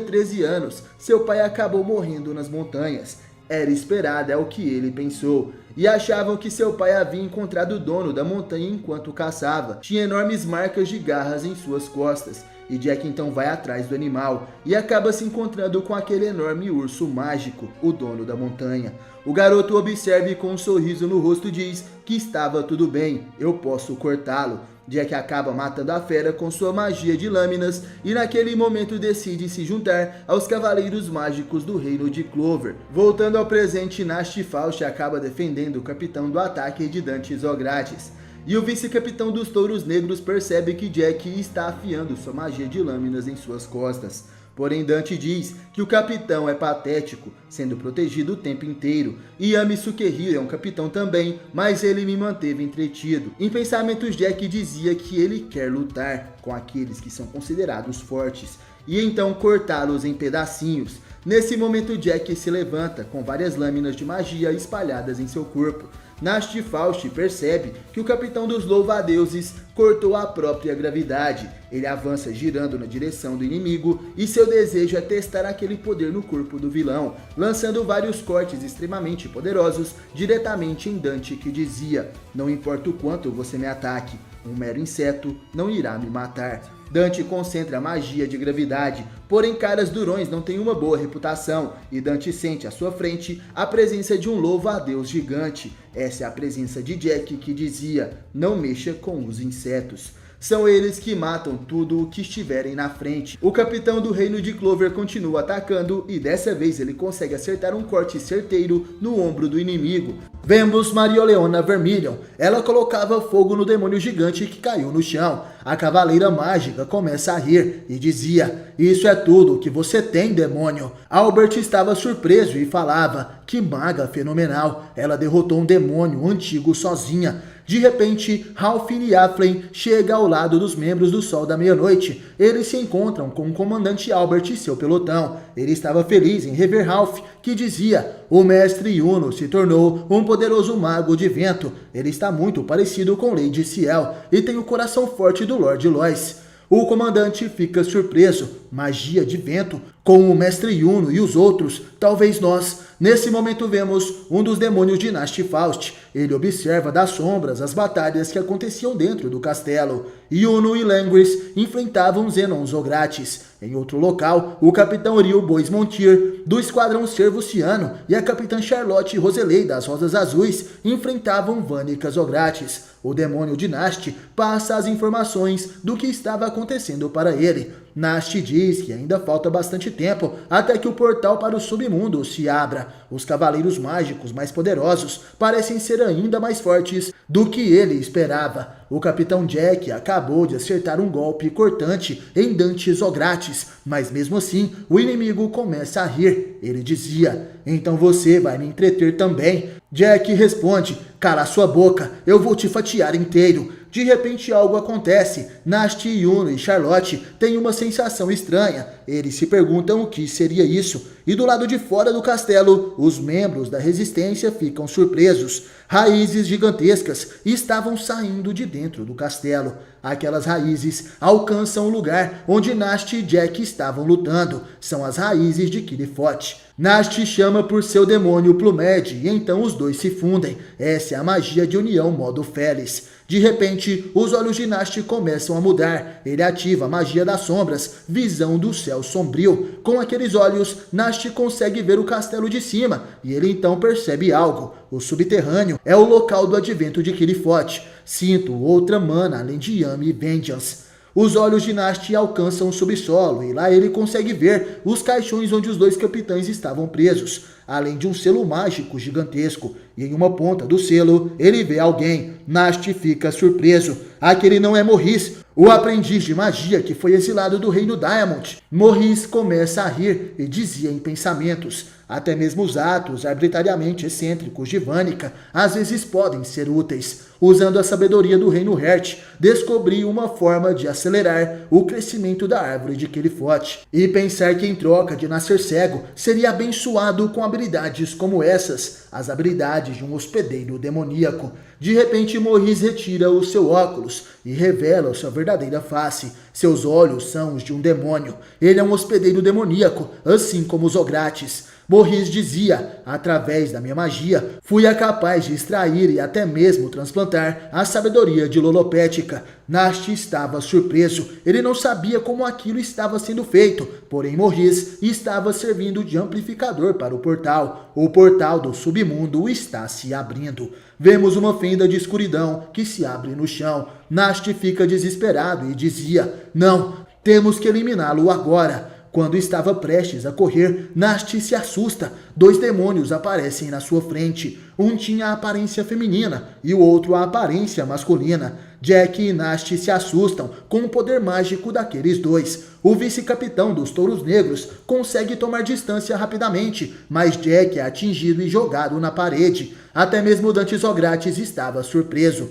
13 anos, seu pai acabou morrendo nas montanhas. era esperada, é o que ele pensou. E achavam que seu pai havia encontrado o dono da montanha enquanto caçava. Tinha enormes marcas de garras em suas costas. E Jack então vai atrás do animal e acaba se encontrando com aquele enorme urso mágico, o dono da montanha. O garoto observa e com um sorriso no rosto diz que estava tudo bem, eu posso cortá-lo. Jack acaba matando a fera com sua magia de lâminas e naquele momento decide se juntar aos cavaleiros mágicos do reino de Clover. Voltando ao presente, Nast Faust acaba defendendo o capitão do ataque de Dante Zogratis. E o vice-capitão dos Touros Negros percebe que Jack está afiando sua magia de lâminas em suas costas. Porém, Dante diz que o capitão é patético, sendo protegido o tempo inteiro. E Yami Sukehiro é um capitão também, mas ele me manteve entretido. Em pensamentos, Jack dizia que ele quer lutar com aqueles que são considerados fortes, e então cortá-los em pedacinhos. Nesse momento, Jack se levanta, com várias lâminas de magia espalhadas em seu corpo. Nast Faust percebe que o capitão dos louva-a-deuses cortou a própria gravidade. Ele avança girando na direção do inimigo e seu desejo é testar aquele poder no corpo do vilão, lançando vários cortes extremamente poderosos diretamente em Dante, que dizia: não importa o quanto você me ataque, um mero inseto não irá me matar. Dante concentra a magia de gravidade, porém caras durões não têm uma boa reputação, e Dante sente à sua frente a presença de um louva-a-deus gigante. Essa é a presença de Jack, que dizia: não mexa com os insetos. São eles que matam tudo o que estiverem na frente. O capitão do reino de Clover continua atacando e dessa vez ele consegue acertar um corte certeiro no ombro do inimigo. Vemos Marioleona Vermilion. Ela colocava fogo no demônio gigante que caiu no chão. A cavaleira mágica começa a rir e dizia: isso é tudo que você tem, demônio. Albert estava surpreso e falava: que maga fenomenal, ela derrotou um demônio antigo sozinha. De repente, Ralphin e Afflein chegam ao lado dos membros do Sol da Meia-Noite. Eles se encontram com o comandante Albert e seu pelotão. Ele estava feliz em rever Ralph, que dizia: o mestre Yuno se tornou um poderoso mago de vento. Ele está muito parecido com Lady Ciel e tem o coração forte do Lord Lois. O comandante fica surpreso. Magia de vento? Com o mestre Yuno e os outros? Talvez nós. Nesse momento vemos um dos demônios de Nast Faust. Ele observa das sombras as batalhas que aconteciam dentro do castelo. Yuno e Langris enfrentavam Zenon Zogratis. Em outro local, o capitão Ryu Boismontier, do esquadrão Servuciano, e a capitã Charlotte Roselei das Rosas Azuis enfrentavam Vanica Zogratis. O demônio de Nast passa as informações do que estava acontecendo para ele. Nast diz que ainda falta bastante tempo até que o portal para o submundo se abra. Os cavaleiros mágicos mais poderosos parecem ser ainda mais fortes do que ele esperava. O capitão Jack acabou de acertar um golpe cortante em Dante Zogratis, mas mesmo assim o inimigo começa a rir. Ele dizia: então você vai me entreter também. Jack responde: cala sua boca, eu vou te fatiar inteiro. De repente algo acontece. Nast, Yuno e Charlotte têm uma sensação estranha. Eles se perguntam o que seria isso. E do lado de fora do castelo, os membros da resistência ficam surpresos. Raízes gigantescas estavam saindo de dentro do castelo. Aquelas raízes alcançam o lugar onde Nast e Jack estavam lutando. São as raízes de Qliphotht. Nast chama por seu demônio Plumed e então os dois se fundem. Essa é a magia de união modo Félis. De repente, os olhos de Nast começam a mudar. Ele ativa a magia das sombras, visão do céu sombrio. Com aqueles olhos, Nast consegue ver o castelo de cima e ele então percebe algo. O subterrâneo é o local do advento de Qliphotht. Sinto outra mana além de Yami e Vengeance. Os olhos de Nast alcançam o subsolo e lá ele consegue ver os caixões onde os dois capitães estavam presos, além de um selo mágico gigantesco. E em uma ponta do selo ele vê alguém. Nast fica surpreso. Aquele não é Morris, o aprendiz de magia que foi exilado do reino Diamond. Morris começa a rir e dizia em pensamentos: até mesmo os atos arbitrariamente excêntricos de Vanica às vezes podem ser úteis. Usando a sabedoria do reino Hert, descobri uma forma de acelerar o crescimento da árvore de Qliphotht. E pensar que em troca de nascer cego, seria abençoado com habilidades como essas, as habilidades de um hospedeiro demoníaco. De repente, Morris retira o seu óculos e revela sua verdadeira face. Seus olhos são os de um demônio. Ele é um hospedeiro demoníaco, assim como os Zogratis. Morris dizia: através da minha magia, fui capaz de extrair e até mesmo transplantar a sabedoria de Lolopética. Nast estava surpreso. Ele não sabia como aquilo estava sendo feito, porém Morris estava servindo de amplificador para o portal. O portal do submundo está se abrindo. Vemos uma fenda de escuridão que se abre no chão. Nast fica desesperado e dizia: não, temos que eliminá-lo agora. Quando estava prestes a correr, Nast se assusta. 2 demônios aparecem na sua frente. Um tinha a aparência feminina e o outro a aparência masculina. Jack e Nast se assustam com o poder mágico daqueles dois. O vice-capitão dos Touros Negros consegue tomar distância rapidamente, mas Jack é atingido e jogado na parede. Até mesmo Dante Zogratis estava surpreso.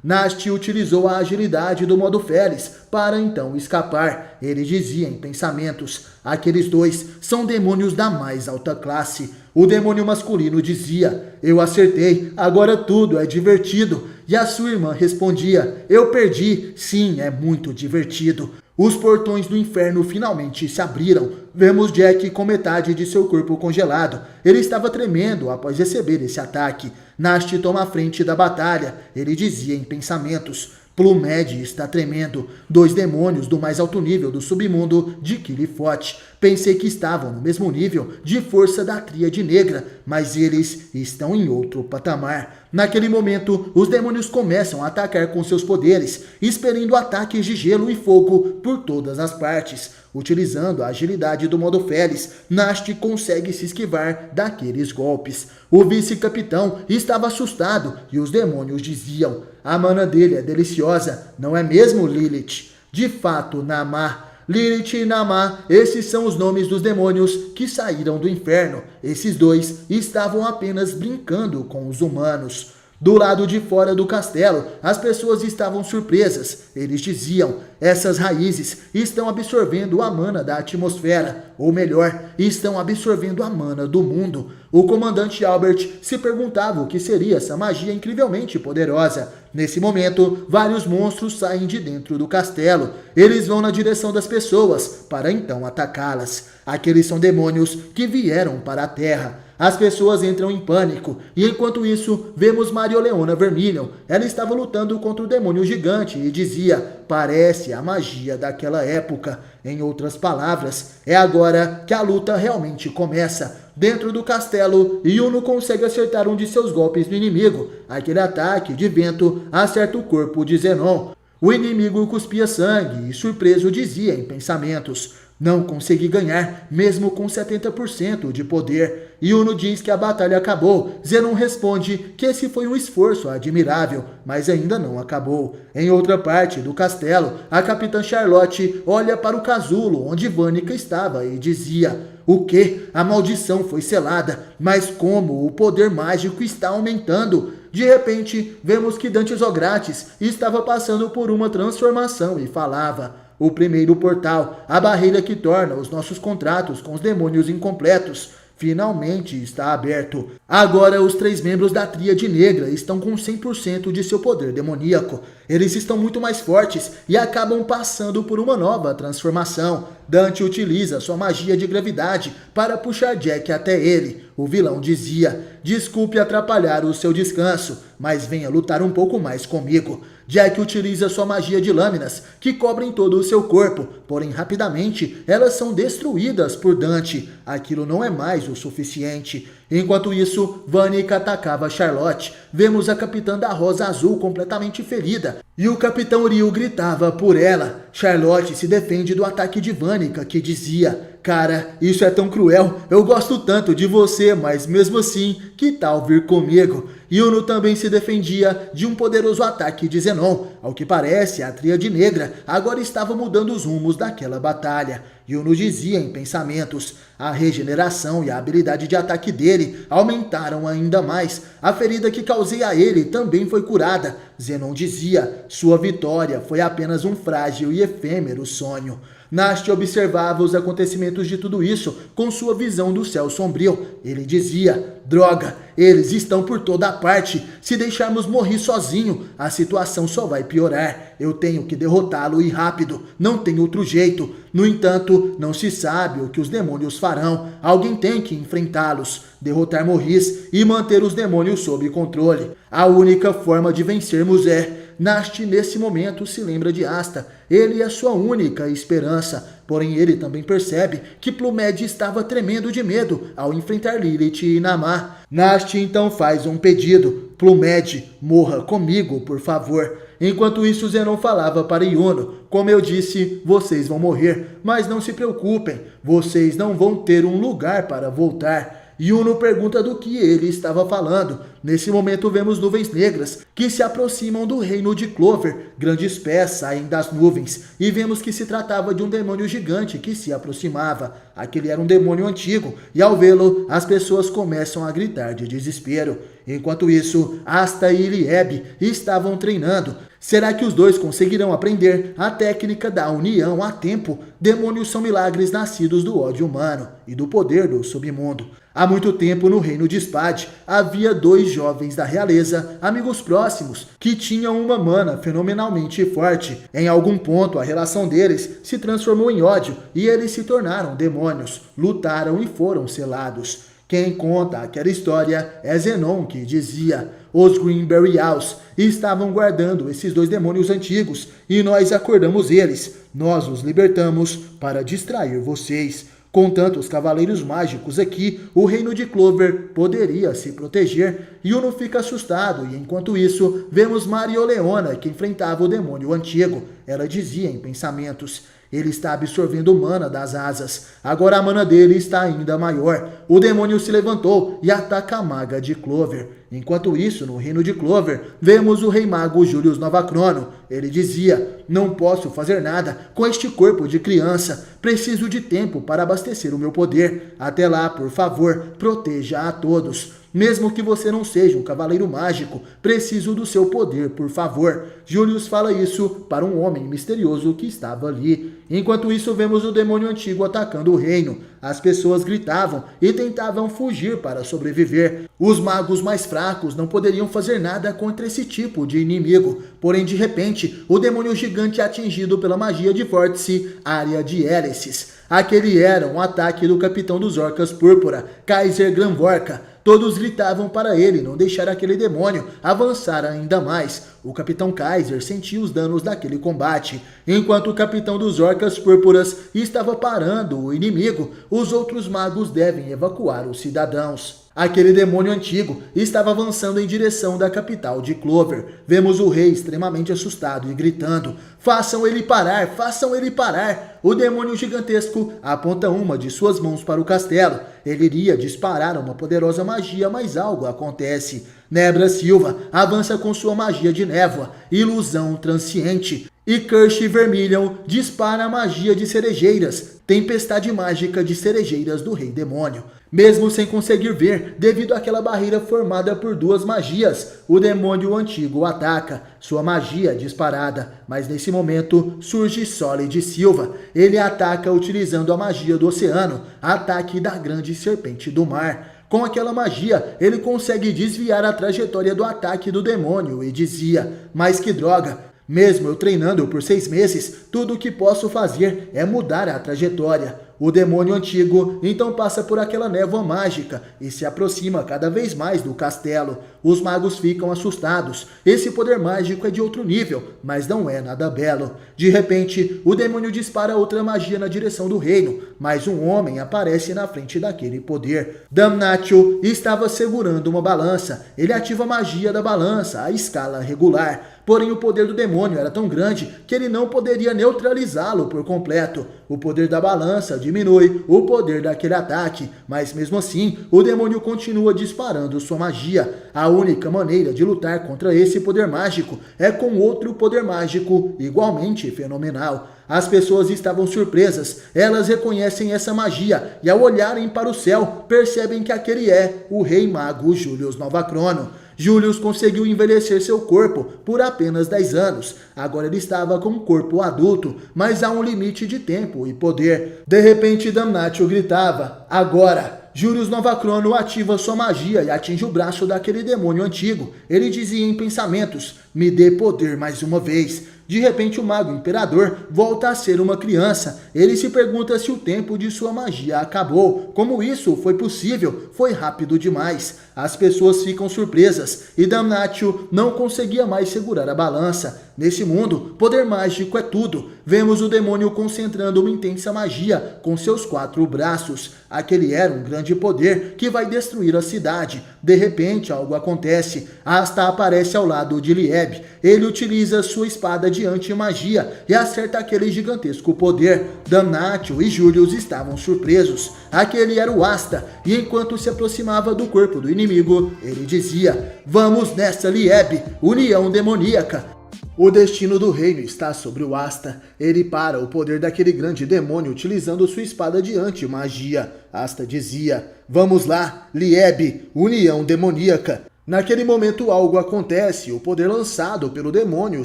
Nast utilizou a agilidade do modo Félix para então escapar. Ele dizia em pensamentos: aqueles dois são demônios da mais alta classe. O demônio masculino dizia: eu acertei, agora tudo é divertido. E a sua irmã respondia: eu perdi, sim, é muito divertido. Os portões do inferno finalmente se abriram. Vemos Jack com metade de seu corpo congelado. Ele estava tremendo após receber esse ataque. Nast toma a frente da batalha. Ele dizia em pensamentos: Plumed está tremendo. 2 demônios do mais alto nível do submundo de Qliphotht. Pensei que estavam no mesmo nível de força da Tríade Negra, mas eles estão em outro patamar. Naquele momento, os demônios começam a atacar com seus poderes, expelindo ataques de gelo e fogo por todas as partes. Utilizando a agilidade do modo Félix, Nast consegue se esquivar daqueles golpes. O vice-capitão estava assustado e os demônios diziam: a mana dele é deliciosa, não é mesmo, Lilith? De fato, Namah. Lilith e Namah, esses são os nomes dos demônios que saíram do inferno. Esses dois estavam apenas brincando com os humanos. Do lado de fora do castelo, as pessoas estavam surpresas. Eles diziam: essas raízes estão absorvendo a mana da atmosfera, ou melhor, estão absorvendo a mana do mundo. O comandante Albert se perguntava o que seria essa magia incrivelmente poderosa. Nesse momento, vários monstros saem de dentro do castelo. Eles vão na direção das pessoas para então atacá-las. Aqueles são demônios que vieram para a Terra. As pessoas entram em pânico, e enquanto isso, vemos Marioleona Vermilion. Ela estava lutando contra o demônio gigante e dizia: parece a magia daquela época. Em outras palavras, é agora que a luta realmente começa. Dentro do castelo, Yuno consegue acertar um de seus golpes no inimigo. Aquele ataque de vento acerta o corpo de Zenon. O inimigo cuspia sangue e, surpreso, dizia em pensamentos: não consegui ganhar, mesmo com 70% de poder. Yuno diz que a batalha acabou. Zenon responde que esse foi um esforço admirável, mas ainda não acabou. Em outra parte do castelo, a capitã Charlotte olha para o casulo onde Vanica estava e dizia: o quê? A maldição foi selada, mas como o poder mágico está aumentando? De repente, vemos que Dante Zogratis estava passando por uma transformação e falava: o primeiro portal, a barreira que torna os nossos contratos com os demônios incompletos, finalmente está aberto. Agora os 3 membros da Tríade Negra estão com 100% de seu poder demoníaco. Eles estão muito mais fortes e acabam passando por uma nova transformação. Dante utiliza sua magia de gravidade para puxar Jack até ele. O vilão dizia: desculpe atrapalhar o seu descanso, mas venha lutar um pouco mais comigo. Jack utiliza sua magia de lâminas, que cobrem todo o seu corpo, porém rapidamente elas são destruídas por Dante. Aquilo não é mais o suficiente. Enquanto isso, Vanica atacava Charlotte. Vemos a capitã da Rosa Azul completamente ferida, e o capitão Ryu gritava por ela. Charlotte se defende do ataque de Vanica, que dizia: cara, isso é tão cruel, eu gosto tanto de você, mas mesmo assim, que tal vir comigo? Yuno também se defendia de um poderoso ataque de Zenon. Ao que parece, a Tríade Negra agora estava mudando os rumos daquela batalha. Yuno dizia em pensamentos: a regeneração e a habilidade de ataque dele aumentaram ainda mais. A ferida que causei a ele também foi curada. Zenon dizia: sua vitória foi apenas um frágil e efêmero sonho. Nast observava os acontecimentos de tudo isso com sua visão do céu sombrio. Ele dizia: Droga, eles estão por toda parte. Se deixarmos morrer sozinho, a situação só vai piorar. Eu tenho que derrotá-lo e rápido, não tem outro jeito. No entanto, não se sabe o que os demônios farão. Alguém tem que enfrentá-los, derrotar Morris e manter os demônios sob controle. A única forma de vencermos é... Nast, nesse momento, se lembra de Asta. Ele é sua única esperança. Porém, ele também percebe que Plumed estava tremendo de medo ao enfrentar Lilith e Namah. Nast então faz um pedido. Plumed, morra comigo, por favor. Enquanto isso, Zenon falava para Yuno. Como eu disse, vocês vão morrer, mas não se preocupem. Vocês não vão ter um lugar para voltar. Yuno pergunta do que ele estava falando. Nesse momento vemos nuvens negras que se aproximam do reino de Clover. Grandes pés saem das nuvens e vemos que se tratava de um demônio gigante que se aproximava. Aquele era um demônio antigo e ao vê-lo as pessoas começam a gritar de desespero. Enquanto isso, Asta e Elieb estavam treinando. Será que os dois conseguirão aprender a técnica da união a tempo? Demônios são milagres nascidos do ódio humano e do poder do submundo. Há muito tempo no reino de Spade havia dois jovens da realeza, amigos próximos, que tinham uma mana fenomenalmente forte. Em algum ponto a relação deles se transformou em ódio e eles se tornaram demônios, lutaram e foram selados. Quem conta aquela história é Zenon, que dizia: os Greenberry Owls estavam guardando esses dois demônios antigos e nós acordamos eles. Nós os libertamos para distrair vocês. Com tantos cavaleiros mágicos aqui, o reino de Clover poderia se proteger. Yuno fica assustado e enquanto isso, vemos Marioleona que enfrentava o demônio antigo. Ela dizia em pensamentos: ele está absorvendo mana das asas. Agora a mana dele está ainda maior. O demônio se levantou e ataca a maga de Clover. Enquanto isso, no reino de Clover, vemos o rei mago Julius Novacrono. Ele dizia: não posso fazer nada com este corpo de criança. Preciso de tempo para abastecer o meu poder. Até lá, por favor, proteja a todos. Mesmo que você não seja um cavaleiro mágico, preciso do seu poder, por favor. Julius fala isso para um homem misterioso que estava ali. Enquanto isso, vemos o demônio antigo atacando o reino. As pessoas gritavam e tentavam fugir para sobreviver. Os magos mais fracos não poderiam fazer nada contra esse tipo de inimigo. Porém, de repente, o demônio gigante é atingido pela magia de vórtice, área de hélices. Aquele era um ataque do capitão dos Orcas Púrpura, Kaiser Granvorka. Todos gritavam para ele não deixar aquele demônio avançar ainda mais. O capitão Kaiser sentia os danos daquele combate. Enquanto o capitão dos Orcas Púrpuras estava parando o inimigo, os outros magos devem evacuar os cidadãos. Aquele demônio antigo estava avançando em direção da capital de Clover. Vemos o rei extremamente assustado e gritando: façam ele parar, façam ele parar. O demônio gigantesco aponta uma de suas mãos para o castelo. Ele iria disparar uma poderosa magia, mas algo acontece. Nebra Silva avança com sua magia de névoa, ilusão transciente. E Kirsch Vermilion dispara a magia de cerejeiras, tempestade mágica de cerejeiras do Rei Demônio. Mesmo sem conseguir ver, devido àquela barreira formada por duas magias, o demônio antigo ataca, sua magia disparada. Mas nesse momento surge Solid Silva. Ele ataca utilizando a magia do oceano, ataque da grande serpente do mar. Com aquela magia, ele consegue desviar a trajetória do ataque do demônio e dizia: mas que droga! Mesmo eu treinando por 6 meses, tudo o que posso fazer é mudar a trajetória. O demônio antigo então passa por aquela névoa mágica e se aproxima cada vez mais do castelo. Os magos ficam assustados. Esse poder mágico é de outro nível, mas não é nada belo. De repente, o demônio dispara outra magia na direção do reino, mas um homem aparece na frente daquele poder. Damnatio estava segurando uma balança. Ele ativa a magia da balança, a escala regular. Porém, o poder do demônio era tão grande que ele não poderia neutralizá-lo por completo. O poder da balança diminui o poder daquele ataque, mas mesmo assim, o demônio continua disparando sua magia. A única maneira de lutar contra esse poder mágico é com outro poder mágico igualmente fenomenal. As pessoas estavam surpresas, elas reconhecem essa magia e ao olharem para o céu, percebem que aquele é o Rei Mago Julius Novacrono. Julius conseguiu envelhecer seu corpo por apenas 10 anos. Agora ele estava com um corpo adulto, mas há um limite de tempo e poder. De repente, Damnatio gritava: agora! Julius Novacrono ativa sua magia e atinge o braço daquele demônio antigo. Ele dizia em pensamentos: me dê poder mais uma vez. De repente o mago imperador volta a ser uma criança. Ele se pergunta se o tempo de sua magia acabou. Como isso foi possível? Foi rápido demais. As pessoas ficam surpresas e Damnatio não conseguia mais segurar a balança. Nesse mundo, poder mágico é tudo. Vemos o demônio concentrando uma intensa magia com seus 4 braços. Aquele era um grande poder que vai destruir a cidade. De repente, algo acontece. Asta aparece ao lado de Lieb. Ele utiliza sua espada de anti-magia e acerta aquele gigantesco poder. Damnatio e Julius estavam surpresos. Aquele era o Asta, e enquanto se aproximava do corpo do inimigo, ele dizia: vamos nessa, Lieb, união demoníaca. O destino do reino está sobre o Asta. Ele para o poder daquele grande demônio utilizando sua espada de anti-magia. Asta dizia: vamos lá, Lieb, união demoníaca. Naquele momento algo acontece, o poder lançado pelo demônio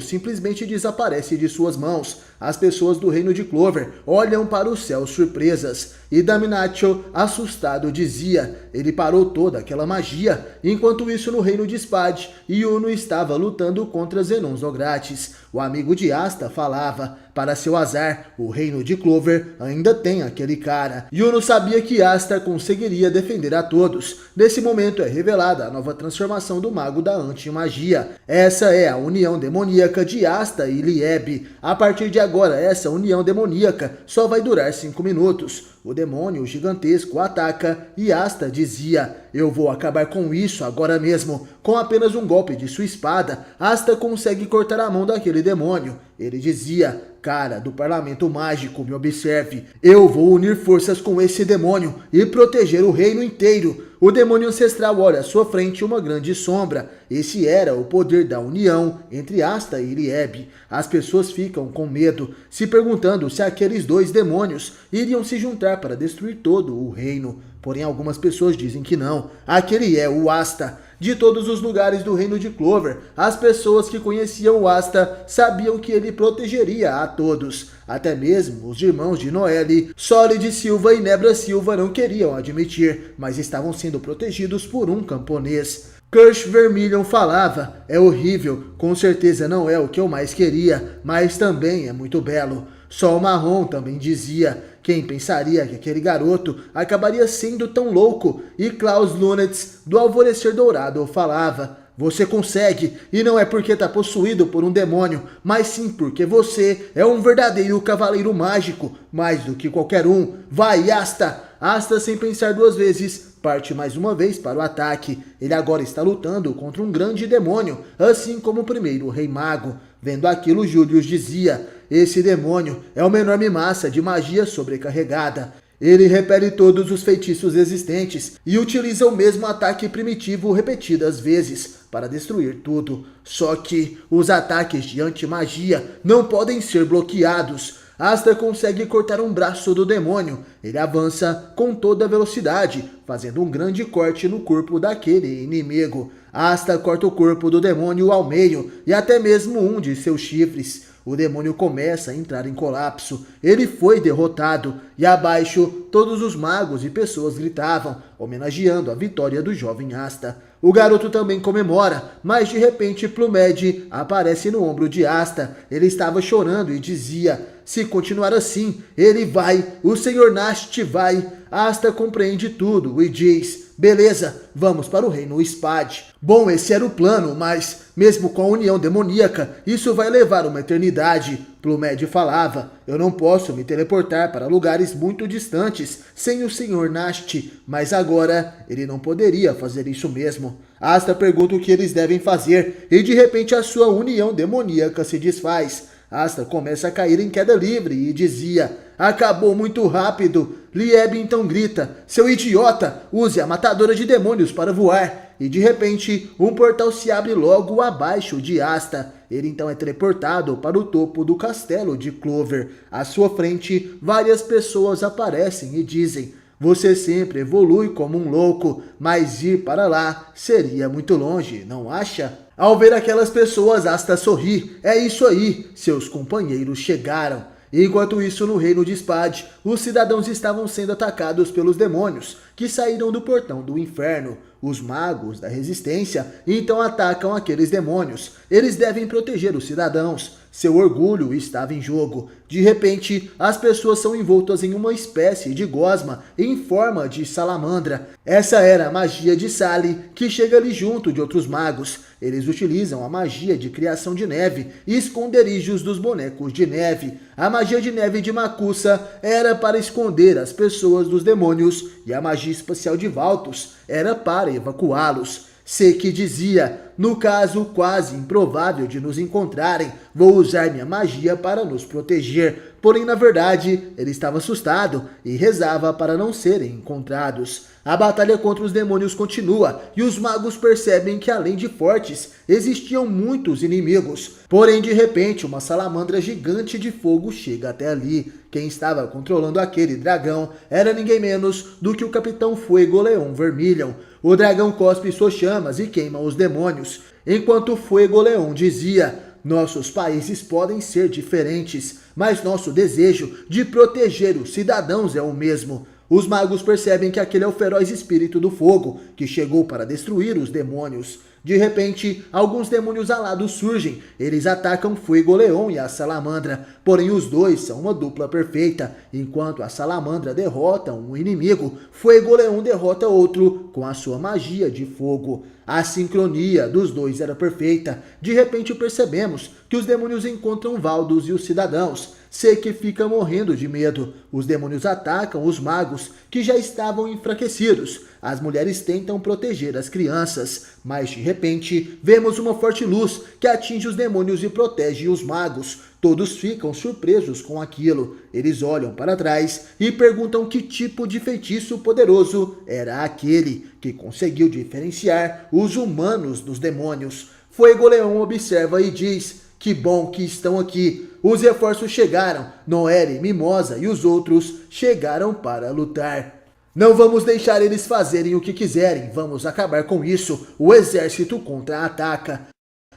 simplesmente desaparece de suas mãos. As pessoas do reino de Clover olham para o céu surpresas. E Damnatio, assustado, dizia: ele parou toda aquela magia. Enquanto isso, no reino de Spade, Yuno estava lutando contra Zenon Zogratis. O amigo de Asta falava: para seu azar, o reino de Clover ainda tem aquele cara. Yuno sabia que Asta conseguiria defender a todos. Nesse momento é revelada a nova transformação do mago da anti-magia. Essa é a união demoníaca de Asta e Lieb. A partir de agora, essa união demoníaca só vai durar 5 minutos. O demônio gigantesco ataca e Asta dizia: eu vou acabar com isso agora mesmo. Com apenas um golpe de sua espada, Asta consegue cortar a mão daquele demônio. Ele dizia: cara do parlamento mágico, me observe. Eu vou unir forças com esse demônio e proteger o reino inteiro. O demônio ancestral olha à sua frente uma grande sombra. Esse era o poder da união entre Asta e Lieb. As pessoas ficam com medo, se perguntando se aqueles 2 demônios iriam se juntar para destruir todo o reino. Porém, algumas pessoas dizem que não. Aquele é o Asta. De todos os lugares do reino de Clover, as pessoas que conheciam o Asta sabiam que ele protegeria a todos. Até mesmo os irmãos de Noelle, Solid Silva e Nebra Silva não queriam admitir, mas estavam sendo protegidos por um camponês. Kirsch Vermilion falava: é horrível, com certeza não é o que eu mais queria, mas também é muito belo. Sol Marrom também dizia: quem pensaria que aquele garoto acabaria sendo tão louco? E Klaus Lunetz, do Alvorecer Dourado, falava: você consegue, e não é porque está possuído por um demônio, mas sim porque você é um verdadeiro cavaleiro mágico, mais do que qualquer um. Vai, Asta! Asta, sem pensar 2 vezes, parte mais uma vez para o ataque. Ele agora está lutando contra um grande demônio, assim como o primeiro Rei Mago. Vendo aquilo, Julius dizia: esse demônio é uma enorme massa de magia sobrecarregada. Ele repele todos os feitiços existentes e utiliza o mesmo ataque primitivo repetidas vezes para destruir tudo. Só que os ataques de anti-magia não podem ser bloqueados. Asta consegue cortar um braço do demônio. Ele avança com toda a velocidade, fazendo um grande corte no corpo daquele inimigo. Asta corta o corpo do demônio ao meio e até mesmo um de seus chifres. O demônio começa a entrar em colapso. Ele foi derrotado e abaixo todos os magos e pessoas gritavam, homenageando a vitória do jovem Asta. O garoto também comemora, mas de repente Plumed aparece no ombro de Asta. Ele estava chorando e dizia: se continuar assim, ele vai, o Sr. Nast vai. Asta compreende tudo e diz: beleza, vamos para o reino Spade. Bom, esse era o plano, mas mesmo com a união demoníaca, isso vai levar uma eternidade. Plumed falava: eu não posso me teleportar para lugares muito distantes sem o Sr. Nast, mas agora ele não poderia fazer isso mesmo. Asta pergunta o que eles devem fazer e de repente a sua união demoníaca se desfaz. Asta começa a cair em queda livre e dizia: acabou muito rápido. Lieb então grita: seu idiota, use a matadora de demônios para voar. E de repente, um portal se abre logo abaixo de Asta. Ele então é teleportado para o topo do castelo de Clover. À sua frente, várias pessoas aparecem e dizem: você sempre evolui como um louco, mas ir para lá seria muito longe, não acha? Ao ver aquelas pessoas, Asta sorri. É isso aí, seus companheiros chegaram. Enquanto isso, no reino de Spade, os cidadãos estavam sendo atacados pelos demônios. que saíram do portão do inferno. Os magos da resistência então atacam aqueles demônios. Eles devem proteger os cidadãos. Seu orgulho estava em jogo. De repente, as pessoas são envoltas em uma espécie de gosma em forma de salamandra. Essa era a magia de Sally, que chega ali junto de outros magos. Eles utilizam a magia de criação de neve e esconderijos dos bonecos de neve. A magia de neve de Makusa era para esconder as pessoas dos demônios e a magia espacial de Valtus era para evacuá-los. Seki dizia: no caso quase improvável de nos encontrarem, vou usar minha magia para nos proteger. Porém, na verdade, ele estava assustado e rezava para não serem encontrados. A batalha contra os demônios continua e os magos percebem que, além de fortes, existiam muitos inimigos. Porém, de repente, uma salamandra gigante de fogo chega até ali. Quem estava controlando aquele dragão era ninguém menos do que o Capitão Fuegoleon Vermilion. O dragão cospe suas chamas e queima os demônios, enquanto Fuegoleon dizia: nossos países podem ser diferentes, mas nosso desejo de proteger os cidadãos é o mesmo. Os magos percebem que aquele é o feroz espírito do fogo, que chegou para destruir os demônios. De repente, alguns demônios alados surgem. Eles atacam Fuegoleon e a salamandra, porém os dois são uma dupla perfeita. Enquanto a salamandra derrota um inimigo, Fuegoleon derrota outro com a sua magia de fogo. A sincronia dos dois era perfeita. De repente percebemos que os demônios encontram Valdos e os cidadãos. Seki fica morrendo de medo. Os demônios atacam os magos, que já estavam enfraquecidos. As mulheres tentam proteger as crianças, mas de repente vemos uma forte luz que atinge os demônios e protege os magos. Todos ficam surpresos com aquilo. Eles olham para trás e perguntam que tipo de feitiço poderoso era aquele que conseguiu diferenciar os humanos dos demônios. Fuegoleon observa e diz: que bom que estão aqui. Os reforços chegaram. Noelle, Mimosa e os outros chegaram para lutar. Não vamos deixar eles fazerem o que quiserem. Vamos acabar com isso. O exército contra-ataca.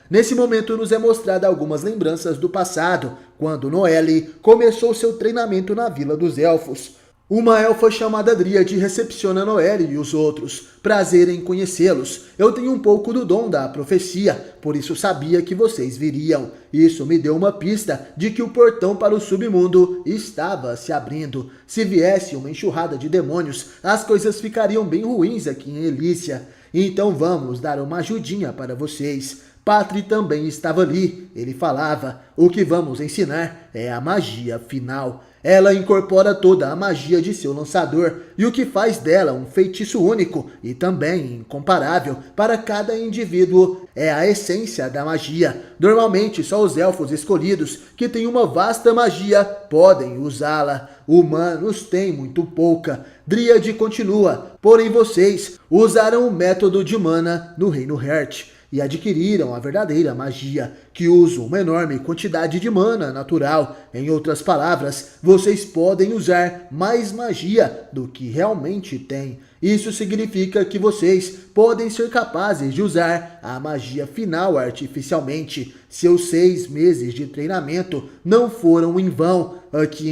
Nesse momento nos é mostrada algumas lembranças do passado, quando Noelle começou seu treinamento na Vila dos Elfos. Uma elfa chamada Dríade recepciona Noelle e os outros. Prazer em conhecê-los. Eu tenho um pouco do dom da profecia, por isso sabia que vocês viriam. Isso me deu uma pista de que o portão para o submundo estava se abrindo. Se viesse uma enxurrada de demônios, as coisas ficariam bem ruins aqui em Elícia. Então vamos dar uma ajudinha para vocês. Patri também estava ali. Ele falava: o que vamos ensinar é a magia final. Ela incorpora toda a magia de seu lançador e o que faz dela um feitiço único e também incomparável para cada indivíduo é a essência da magia. Normalmente só os elfos escolhidos que têm uma vasta magia podem usá-la. Humanos têm muito pouca. Dríade continua: porém vocês usaram o método de mana no Reino Heart e adquiriram a verdadeira magia, que usa uma enorme quantidade de mana natural. Em outras palavras, vocês podem usar mais magia do que realmente têm. Isso significa que vocês podem ser capazes de usar a magia final artificialmente. Seus 6 meses de treinamento não foram em vão. Aqui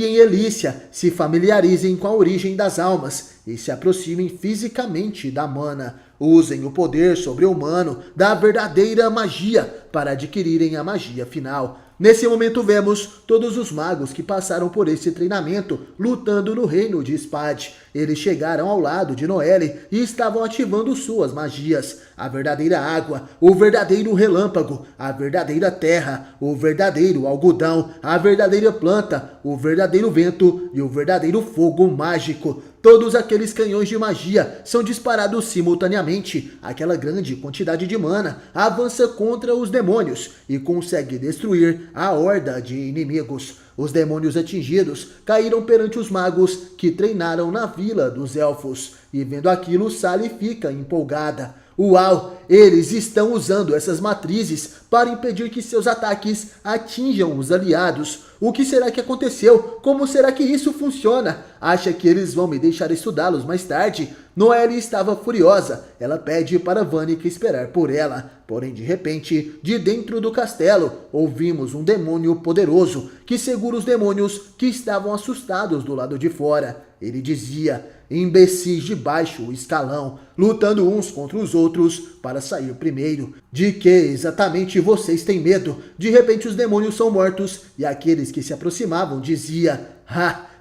em Elícia, se familiarizem com a origem das almas e se aproximem fisicamente da mana. Usem o poder sobre-humano da verdadeira magia para adquirirem a magia final. Nesse momento vemos todos os magos que passaram por esse treinamento lutando no reino de Spade. Eles chegaram ao lado de Noelle e estavam ativando suas magias. A verdadeira água, o verdadeiro relâmpago, a verdadeira terra, o verdadeiro algodão, a verdadeira planta, o verdadeiro vento e o verdadeiro fogo mágico. Todos aqueles canhões de magia são disparados simultaneamente. Aquela grande quantidade de mana avança contra os demônios e consegue destruir a horda de inimigos. Os demônios atingidos caíram perante os magos que treinaram na Vila dos Elfos. E vendo aquilo, Sally fica empolgada. Uau! Eles estão usando essas matrizes para impedir que seus ataques atinjam os aliados. O que será que aconteceu? Como será que isso funciona? Acha que eles vão me deixar estudá-los mais tarde? Noelle estava furiosa. Ela pede para Vanica esperar por ela. Porém, de repente, de dentro do castelo, ouvimos um demônio poderoso que segura os demônios que estavam assustados do lado de fora. ele dizia, imbecis de baixo escalão, lutando uns contra os outros para sair primeiro. De que exatamente vocês têm medo? De repente os demônios são mortos e aqueles que se aproximavam dizia,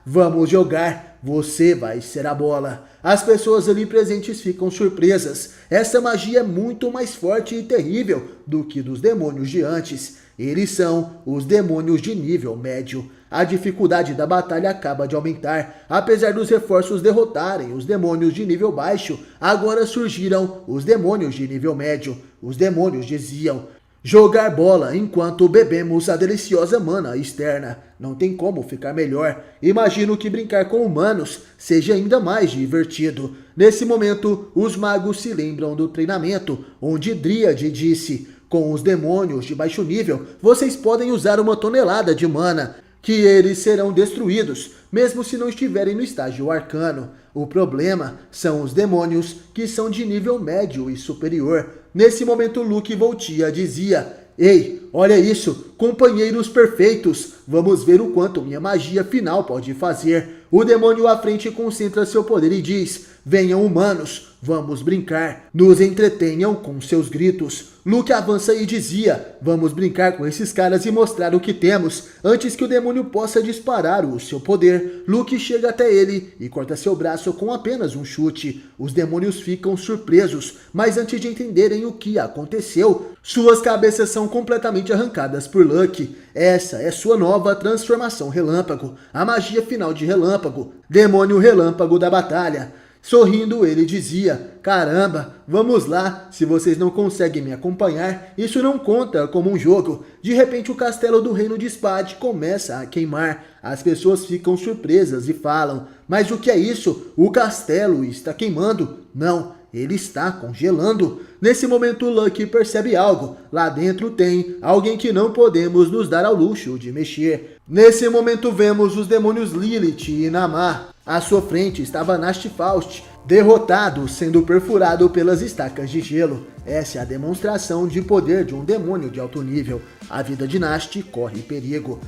vamos jogar, você vai ser a bola. As pessoas ali presentes ficam surpresas. Essa magia é muito mais forte e terrível do que dos demônios de antes. Eles são os demônios de nível médio. A dificuldade da batalha acaba de aumentar. Apesar dos reforços derrotarem os demônios de nível baixo, agora surgiram os demônios de nível médio. Os demônios diziam, jogar bola enquanto bebemos a deliciosa mana externa. Não tem como ficar melhor. Imagino que brincar com humanos seja ainda mais divertido. Nesse momento, os magos se lembram do treinamento, onde Dríade disse, com os demônios de baixo nível, vocês podem usar 1 tonelada de mana, que eles serão destruídos, mesmo se não estiverem no estágio arcano. O problema são os demônios que são de nível médio e superior. Nesse momento, Luke Voltia dizia, ei, olha isso, companheiros perfeitos, vamos ver o quanto minha magia final pode fazer. O demônio à frente concentra seu poder e diz, venham humanos, vamos brincar, nos entretenham com seus gritos. Luke avança e dizia, vamos brincar com esses caras e mostrar o que temos. Antes que o demônio possa disparar o seu poder, Luke chega até ele e corta seu braço com apenas um chute. Os demônios ficam surpresos, mas antes de entenderem o que aconteceu, suas cabeças são completamente arrancadas por Luke. Essa é sua nova transformação relâmpago, a magia final de relâmpago, demônio relâmpago da batalha. Sorrindo, ele dizia, caramba, vamos lá, se vocês não conseguem me acompanhar, isso não conta como um jogo. De repente o castelo do reino de Spade começa a queimar. As pessoas ficam surpresas e falam, mas o que é isso? O castelo está queimando? Não, ele está congelando. Nesse momento Luke percebe algo. Lá dentro tem alguém que não podemos nos dar ao luxo de mexer. Nesse momento vemos os demônios Lilith e Namah. À sua frente estava Nasty Faust, derrotado, sendo perfurado pelas estacas de gelo. Essa é a demonstração de poder de um demônio de alto nível. A vida de Nasty corre perigo.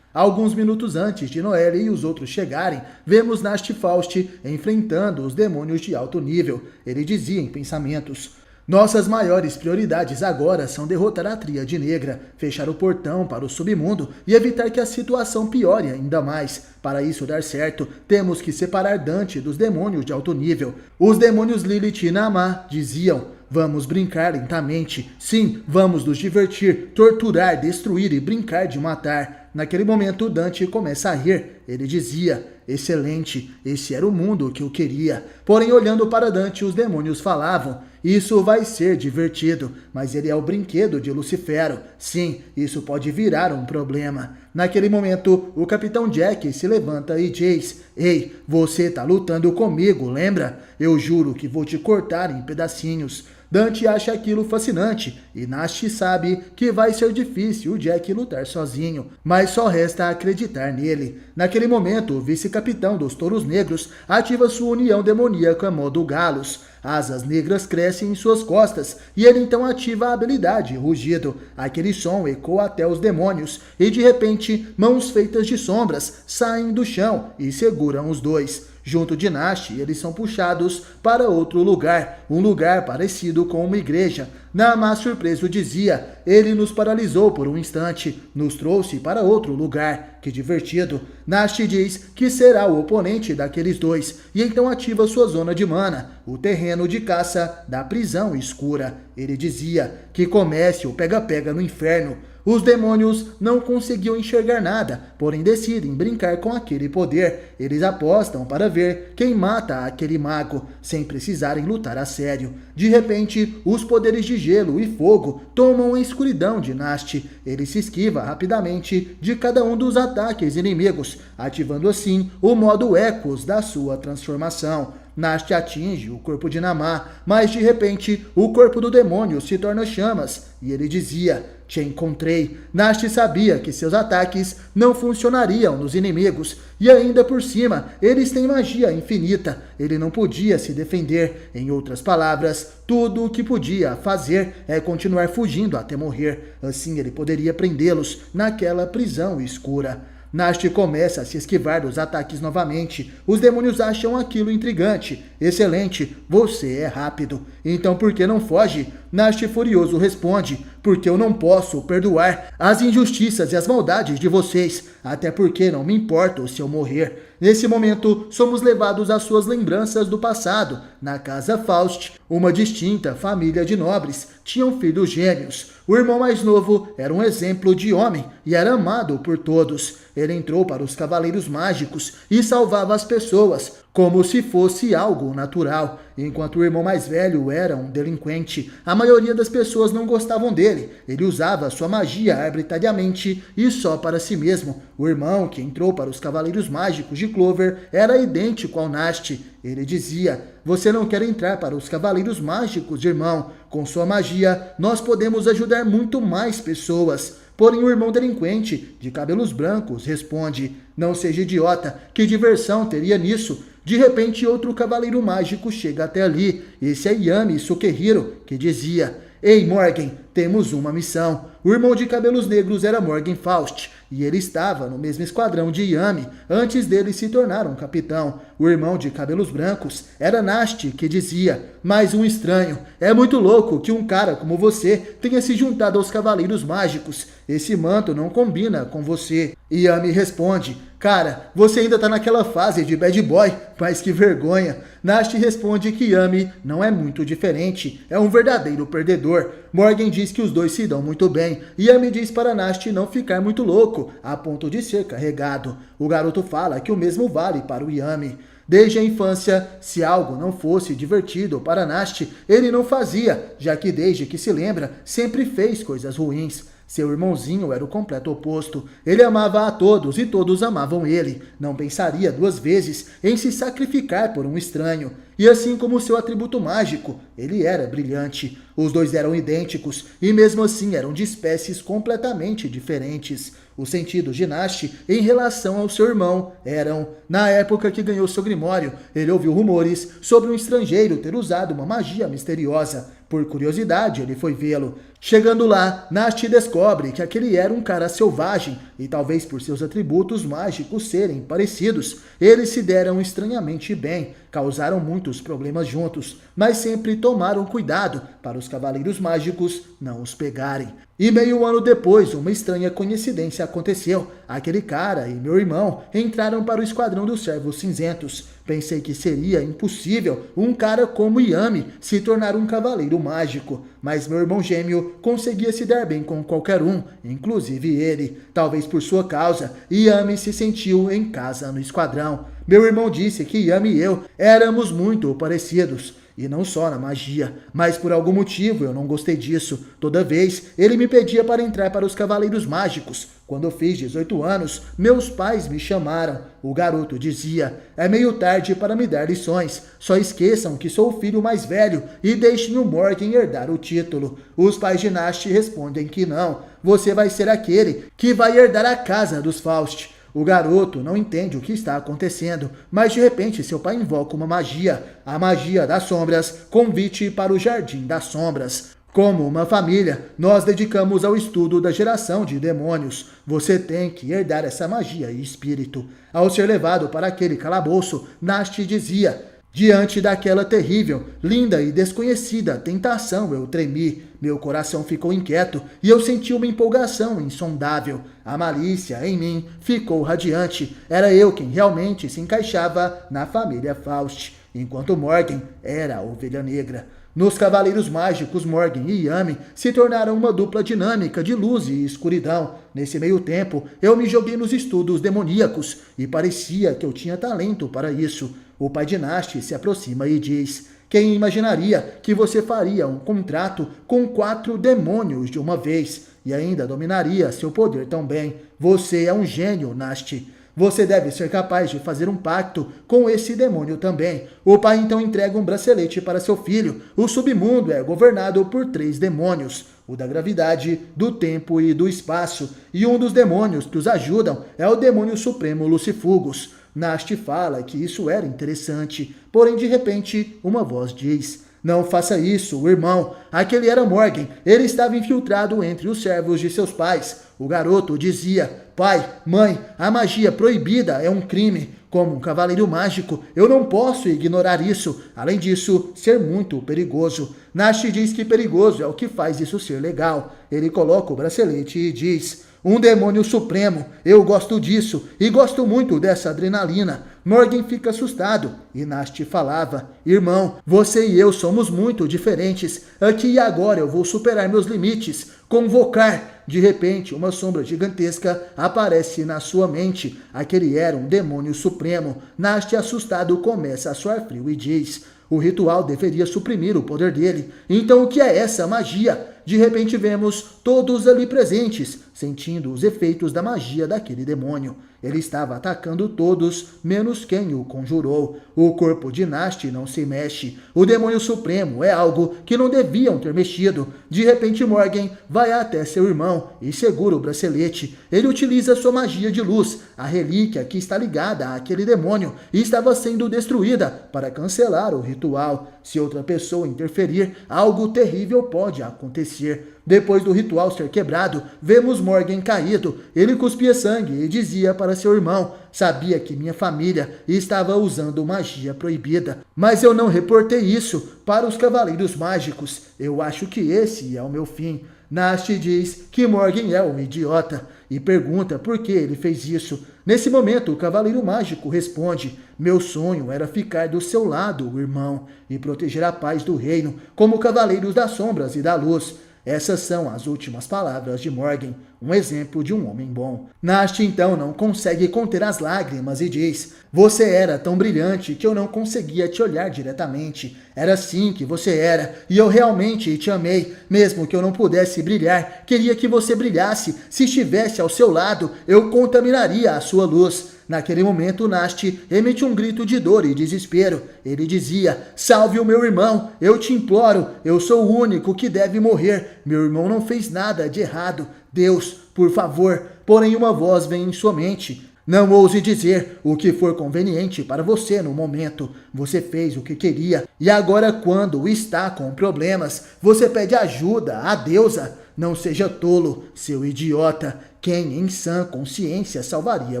Alguns minutos antes de Noelle e os outros chegarem, vemos Nasty Faust enfrentando os demônios de alto nível. Ele dizia em pensamentos, nossas maiores prioridades agora são derrotar a Tríade Negra, fechar o portão para o submundo e evitar que a situação piore ainda mais. Para isso dar certo, temos que separar Dante dos demônios de alto nível. Os demônios Lilith e Namah diziam, vamos brincar lentamente. Sim, vamos nos divertir, torturar, destruir e brincar de matar. Naquele momento, Dante começa a rir. Ele dizia, excelente, esse era o mundo que eu queria. Porém, olhando para Dante, os demônios falavam, isso vai ser divertido, mas ele é o brinquedo de Lucifero. Sim, isso pode virar um problema. Naquele momento, o Capitão Jack se levanta e diz, ei, você tá lutando comigo, lembra? Eu juro que vou te cortar em pedacinhos. Dante acha aquilo fascinante e Nasty sabe que vai ser difícil o Jack lutar sozinho, mas só resta acreditar nele. Naquele momento, o vice-capitão dos Touros Negros ativa sua união demoníaca modo Galos. Asas negras crescem em suas costas e ele então ativa a habilidade Rugido. Aquele som ecoa até os demônios e de repente mãos feitas de sombras saem do chão e seguram os dois. Junto de Nasty, eles são puxados para outro lugar, um lugar parecido com uma igreja. Namah surpreso dizia, ele nos paralisou por um instante, nos trouxe para outro lugar. Que divertido. Nasty diz que será o oponente daqueles dois e então ativa sua zona de mana, o terreno de caça da prisão escura. Ele dizia que comece o pega-pega no inferno. Os demônios não conseguiam enxergar nada, porém decidem brincar com aquele poder. Eles apostam para ver quem mata aquele mago, sem precisarem lutar a sério. De repente, os poderes de gelo e fogo tomam a escuridão de Nasty. Ele se esquiva rapidamente de cada um dos ataques inimigos, ativando assim o modo Ecos da sua transformação. Nasty atinge o corpo de Namah, mas de repente o corpo do demônio se torna chamas e ele dizia, te encontrei. Nasty sabia que seus ataques não funcionariam nos inimigos e ainda por cima eles têm magia infinita. Ele não podia se defender. Em outras palavras, tudo o que podia fazer é continuar fugindo até morrer. Assim ele poderia prendê-los naquela prisão escura. Nasti começa a se esquivar dos ataques novamente. Os demônios acham aquilo intrigante. Excelente, você é rápido. Então por que não foge? Nasti furioso responde: porque eu não posso perdoar as injustiças e as maldades de vocês, até porque não me importo se eu morrer. Nesse momento, somos levados às suas lembranças do passado. Na casa Faust, uma distinta família de nobres tinham filhos gêmeos. O irmão mais novo era um exemplo de homem e era amado por todos. Ele entrou para os Cavaleiros Mágicos e salvava as pessoas, como se fosse algo natural. Enquanto o irmão mais velho era um delinquente, a maioria das pessoas não gostavam dele. Ele usava sua magia arbitrariamente e só para si mesmo. O irmão que entrou para os Cavaleiros Mágicos de Clover era idêntico ao Nasti. Ele dizia: você não quer entrar para os Cavaleiros Mágicos, irmão? Com sua magia, nós podemos ajudar muito mais pessoas. Porém, o irmão delinquente, de cabelos brancos, responde: não seja idiota, que diversão teria nisso? De repente, outro cavaleiro mágico chega até ali. Esse é Yami Sukehiro, que dizia: ei, Morgan, temos uma missão. O irmão de cabelos negros era Morgan Faust, e ele estava no mesmo esquadrão de Yami, antes dele se tornar um capitão. O irmão de cabelos brancos era Nasti, que dizia: mais um estranho. É muito louco que um cara como você tenha se juntado aos Cavaleiros Mágicos. Esse manto não combina com você. Yami responde: cara, você ainda tá naquela fase de bad boy, mas que vergonha. Nasti responde que Yami não é muito diferente, é um verdadeiro perdedor. Morgan diz que os dois se dão muito bem. Yami diz para Nasti não ficar muito louco, a ponto de ser carregado. O garoto fala que o mesmo vale para o Yami. Desde a infância, se algo não fosse divertido para Nasti, ele não fazia, já que desde que se lembra, sempre fez coisas ruins. Seu irmãozinho era o completo oposto. Ele amava a todos e todos amavam ele. Não pensaria duas vezes em se sacrificar por um estranho. E assim como seu atributo mágico, ele era brilhante. Os dois eram idênticos e mesmo assim eram de espécies completamente diferentes. Os sentidos de Nasti em relação ao seu irmão eram: na época que ganhou seu grimório, ele ouviu rumores sobre um estrangeiro ter usado uma magia misteriosa. Por curiosidade, ele foi vê-lo. Chegando lá, Nasti descobre que aquele era um cara selvagem e talvez por seus atributos mágicos serem parecidos, eles se deram estranhamente bem, causaram muitos problemas juntos, mas sempre tomaram cuidado para os Cavaleiros Mágicos não os pegarem. E meio ano depois, uma estranha coincidência aconteceu. Aquele cara e meu irmão entraram para o Esquadrão dos Servos Cinzentos. Pensei que seria impossível um cara como Yami se tornar um cavaleiro mágico, mas meu irmão gêmeo conseguia se dar bem com qualquer um, inclusive ele. Talvez por sua causa, Yami se sentiu em casa no esquadrão. Meu irmão disse que Yami e eu éramos muito parecidos. E não só na magia, mas por algum motivo eu não gostei disso. Toda vez ele me pedia para entrar para os Cavaleiros Mágicos. Quando eu fiz 18 anos, meus pais me chamaram. O garoto dizia: é meio tarde para me dar lições. Só esqueçam que sou o filho mais velho e deixem o Morgan herdar o título. Os pais de Nasti respondem que não. Você vai ser aquele que vai herdar a casa dos Faust. O garoto não entende o que está acontecendo, mas de repente seu pai invoca uma magia, a magia das sombras, convite para o Jardim das Sombras. Como uma família, nós dedicamos ao estudo da geração de demônios. Você tem que herdar essa magia e espírito. Ao ser levado para aquele calabouço, Nasti dizia: diante daquela terrível, linda e desconhecida tentação, eu tremi. Meu coração ficou inquieto e eu senti uma empolgação insondável. A malícia em mim ficou radiante. Era eu quem realmente se encaixava na família Faust, enquanto Morgan era a ovelha negra. Nos Cavaleiros Mágicos, Morgan e Yami se tornaram uma dupla dinâmica de luz e escuridão. Nesse meio tempo, eu me joguei nos estudos demoníacos e parecia que eu tinha talento para isso. O pai de Nasti se aproxima e diz: quem imaginaria que você faria um contrato com 4 demônios de uma vez e ainda dominaria seu poder tão bem? Você é um gênio, Nasti. Você deve ser capaz de fazer um pacto com esse demônio também. O pai então entrega um bracelete para seu filho. O submundo é governado por 3 demônios: o da gravidade, do tempo e do espaço. E um dos demônios que os ajudam é o demônio supremo Lucifugos. Nasti fala que isso era interessante, porém de repente uma voz diz: Não faça isso, irmão. Aquele era Morgan. Ele estava infiltrado entre os servos de seus pais. O garoto dizia: pai, mãe, a magia proibida é um crime. Como um cavaleiro mágico, eu não posso ignorar isso. Além disso, ser muito perigoso. Nash diz que perigoso é o que faz isso ser legal. Ele coloca o bracelete e diz: um demônio supremo, eu gosto disso e gosto muito dessa adrenalina. Morgan fica assustado e Nast falava: irmão, você e eu somos muito diferentes. Aqui e agora eu vou superar meus limites. Convocar. De repente, uma sombra gigantesca aparece na sua mente. Aquele era um demônio supremo. Nast, assustado, começa a suar frio e diz: o ritual deveria suprimir o poder dele. Então o que é essa magia? De repente vemos todos ali presentes, sentindo os efeitos da magia daquele demônio. Ele estava atacando todos, menos quem o conjurou. O corpo de Nast não se mexe. O demônio supremo é algo que não deviam ter mexido. De repente Morgan vai até seu irmão e segura o bracelete. Ele utiliza sua magia de luz. A relíquia que está ligada àquele demônio estava sendo destruída para cancelar o ritual. Se outra pessoa interferir, algo terrível pode acontecer. Depois do ritual ser quebrado, vemos Morgan caído. Ele cuspia sangue e dizia para seu irmão: sabia que minha família estava usando magia proibida, mas eu não reportei isso para os Cavaleiros Mágicos. Eu acho que esse é o meu fim. Nast diz que Morgan é um idiota e pergunta por que ele fez isso. Nesse momento, o Cavaleiro Mágico responde: meu sonho era ficar do seu lado, irmão, e proteger a paz do reino, como Cavaleiros das Sombras e da Luz. Essas são as últimas palavras de Morgan, um exemplo de um homem bom. Nast então não consegue conter as lágrimas e diz: você era tão brilhante que eu não conseguia te olhar diretamente. Era assim que você era, e eu realmente te amei. Mesmo que eu não pudesse brilhar, queria que você brilhasse. Se estivesse ao seu lado, eu contaminaria a sua luz. Naquele momento, Nast emite um grito de dor e desespero. Ele dizia: salve o meu irmão, eu te imploro, eu sou o único que deve morrer. Meu irmão não fez nada de errado. Deus, por favor. Porém uma voz vem em sua mente: não ouse dizer o que for conveniente para você no momento. Você fez o que queria e agora, quando está com problemas, você pede ajuda à deusa. Não seja tolo, seu idiota. Quem em sã consciência salvaria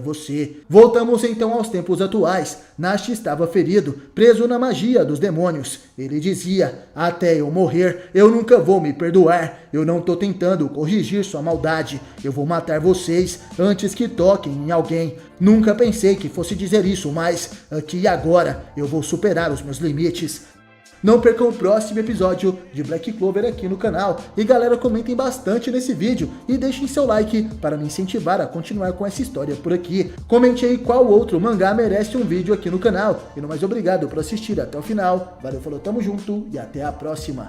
você? Voltamos então aos tempos atuais. Nast estava ferido, preso na magia dos demônios. Ele dizia: até eu morrer, eu nunca vou me perdoar. Eu não estou tentando corrigir sua maldade. Eu vou matar vocês antes que toquem em alguém. Nunca pensei que fosse dizer isso, mas aqui e agora eu vou superar os meus limites. Não percam o próximo episódio de Black Clover aqui no canal. E galera, comentem bastante nesse vídeo e deixem seu like para me incentivar a continuar com essa história por aqui. Comente aí qual outro mangá merece um vídeo aqui no canal. E no mais, obrigado por assistir até o final. Valeu, falou, tamo junto e até a próxima.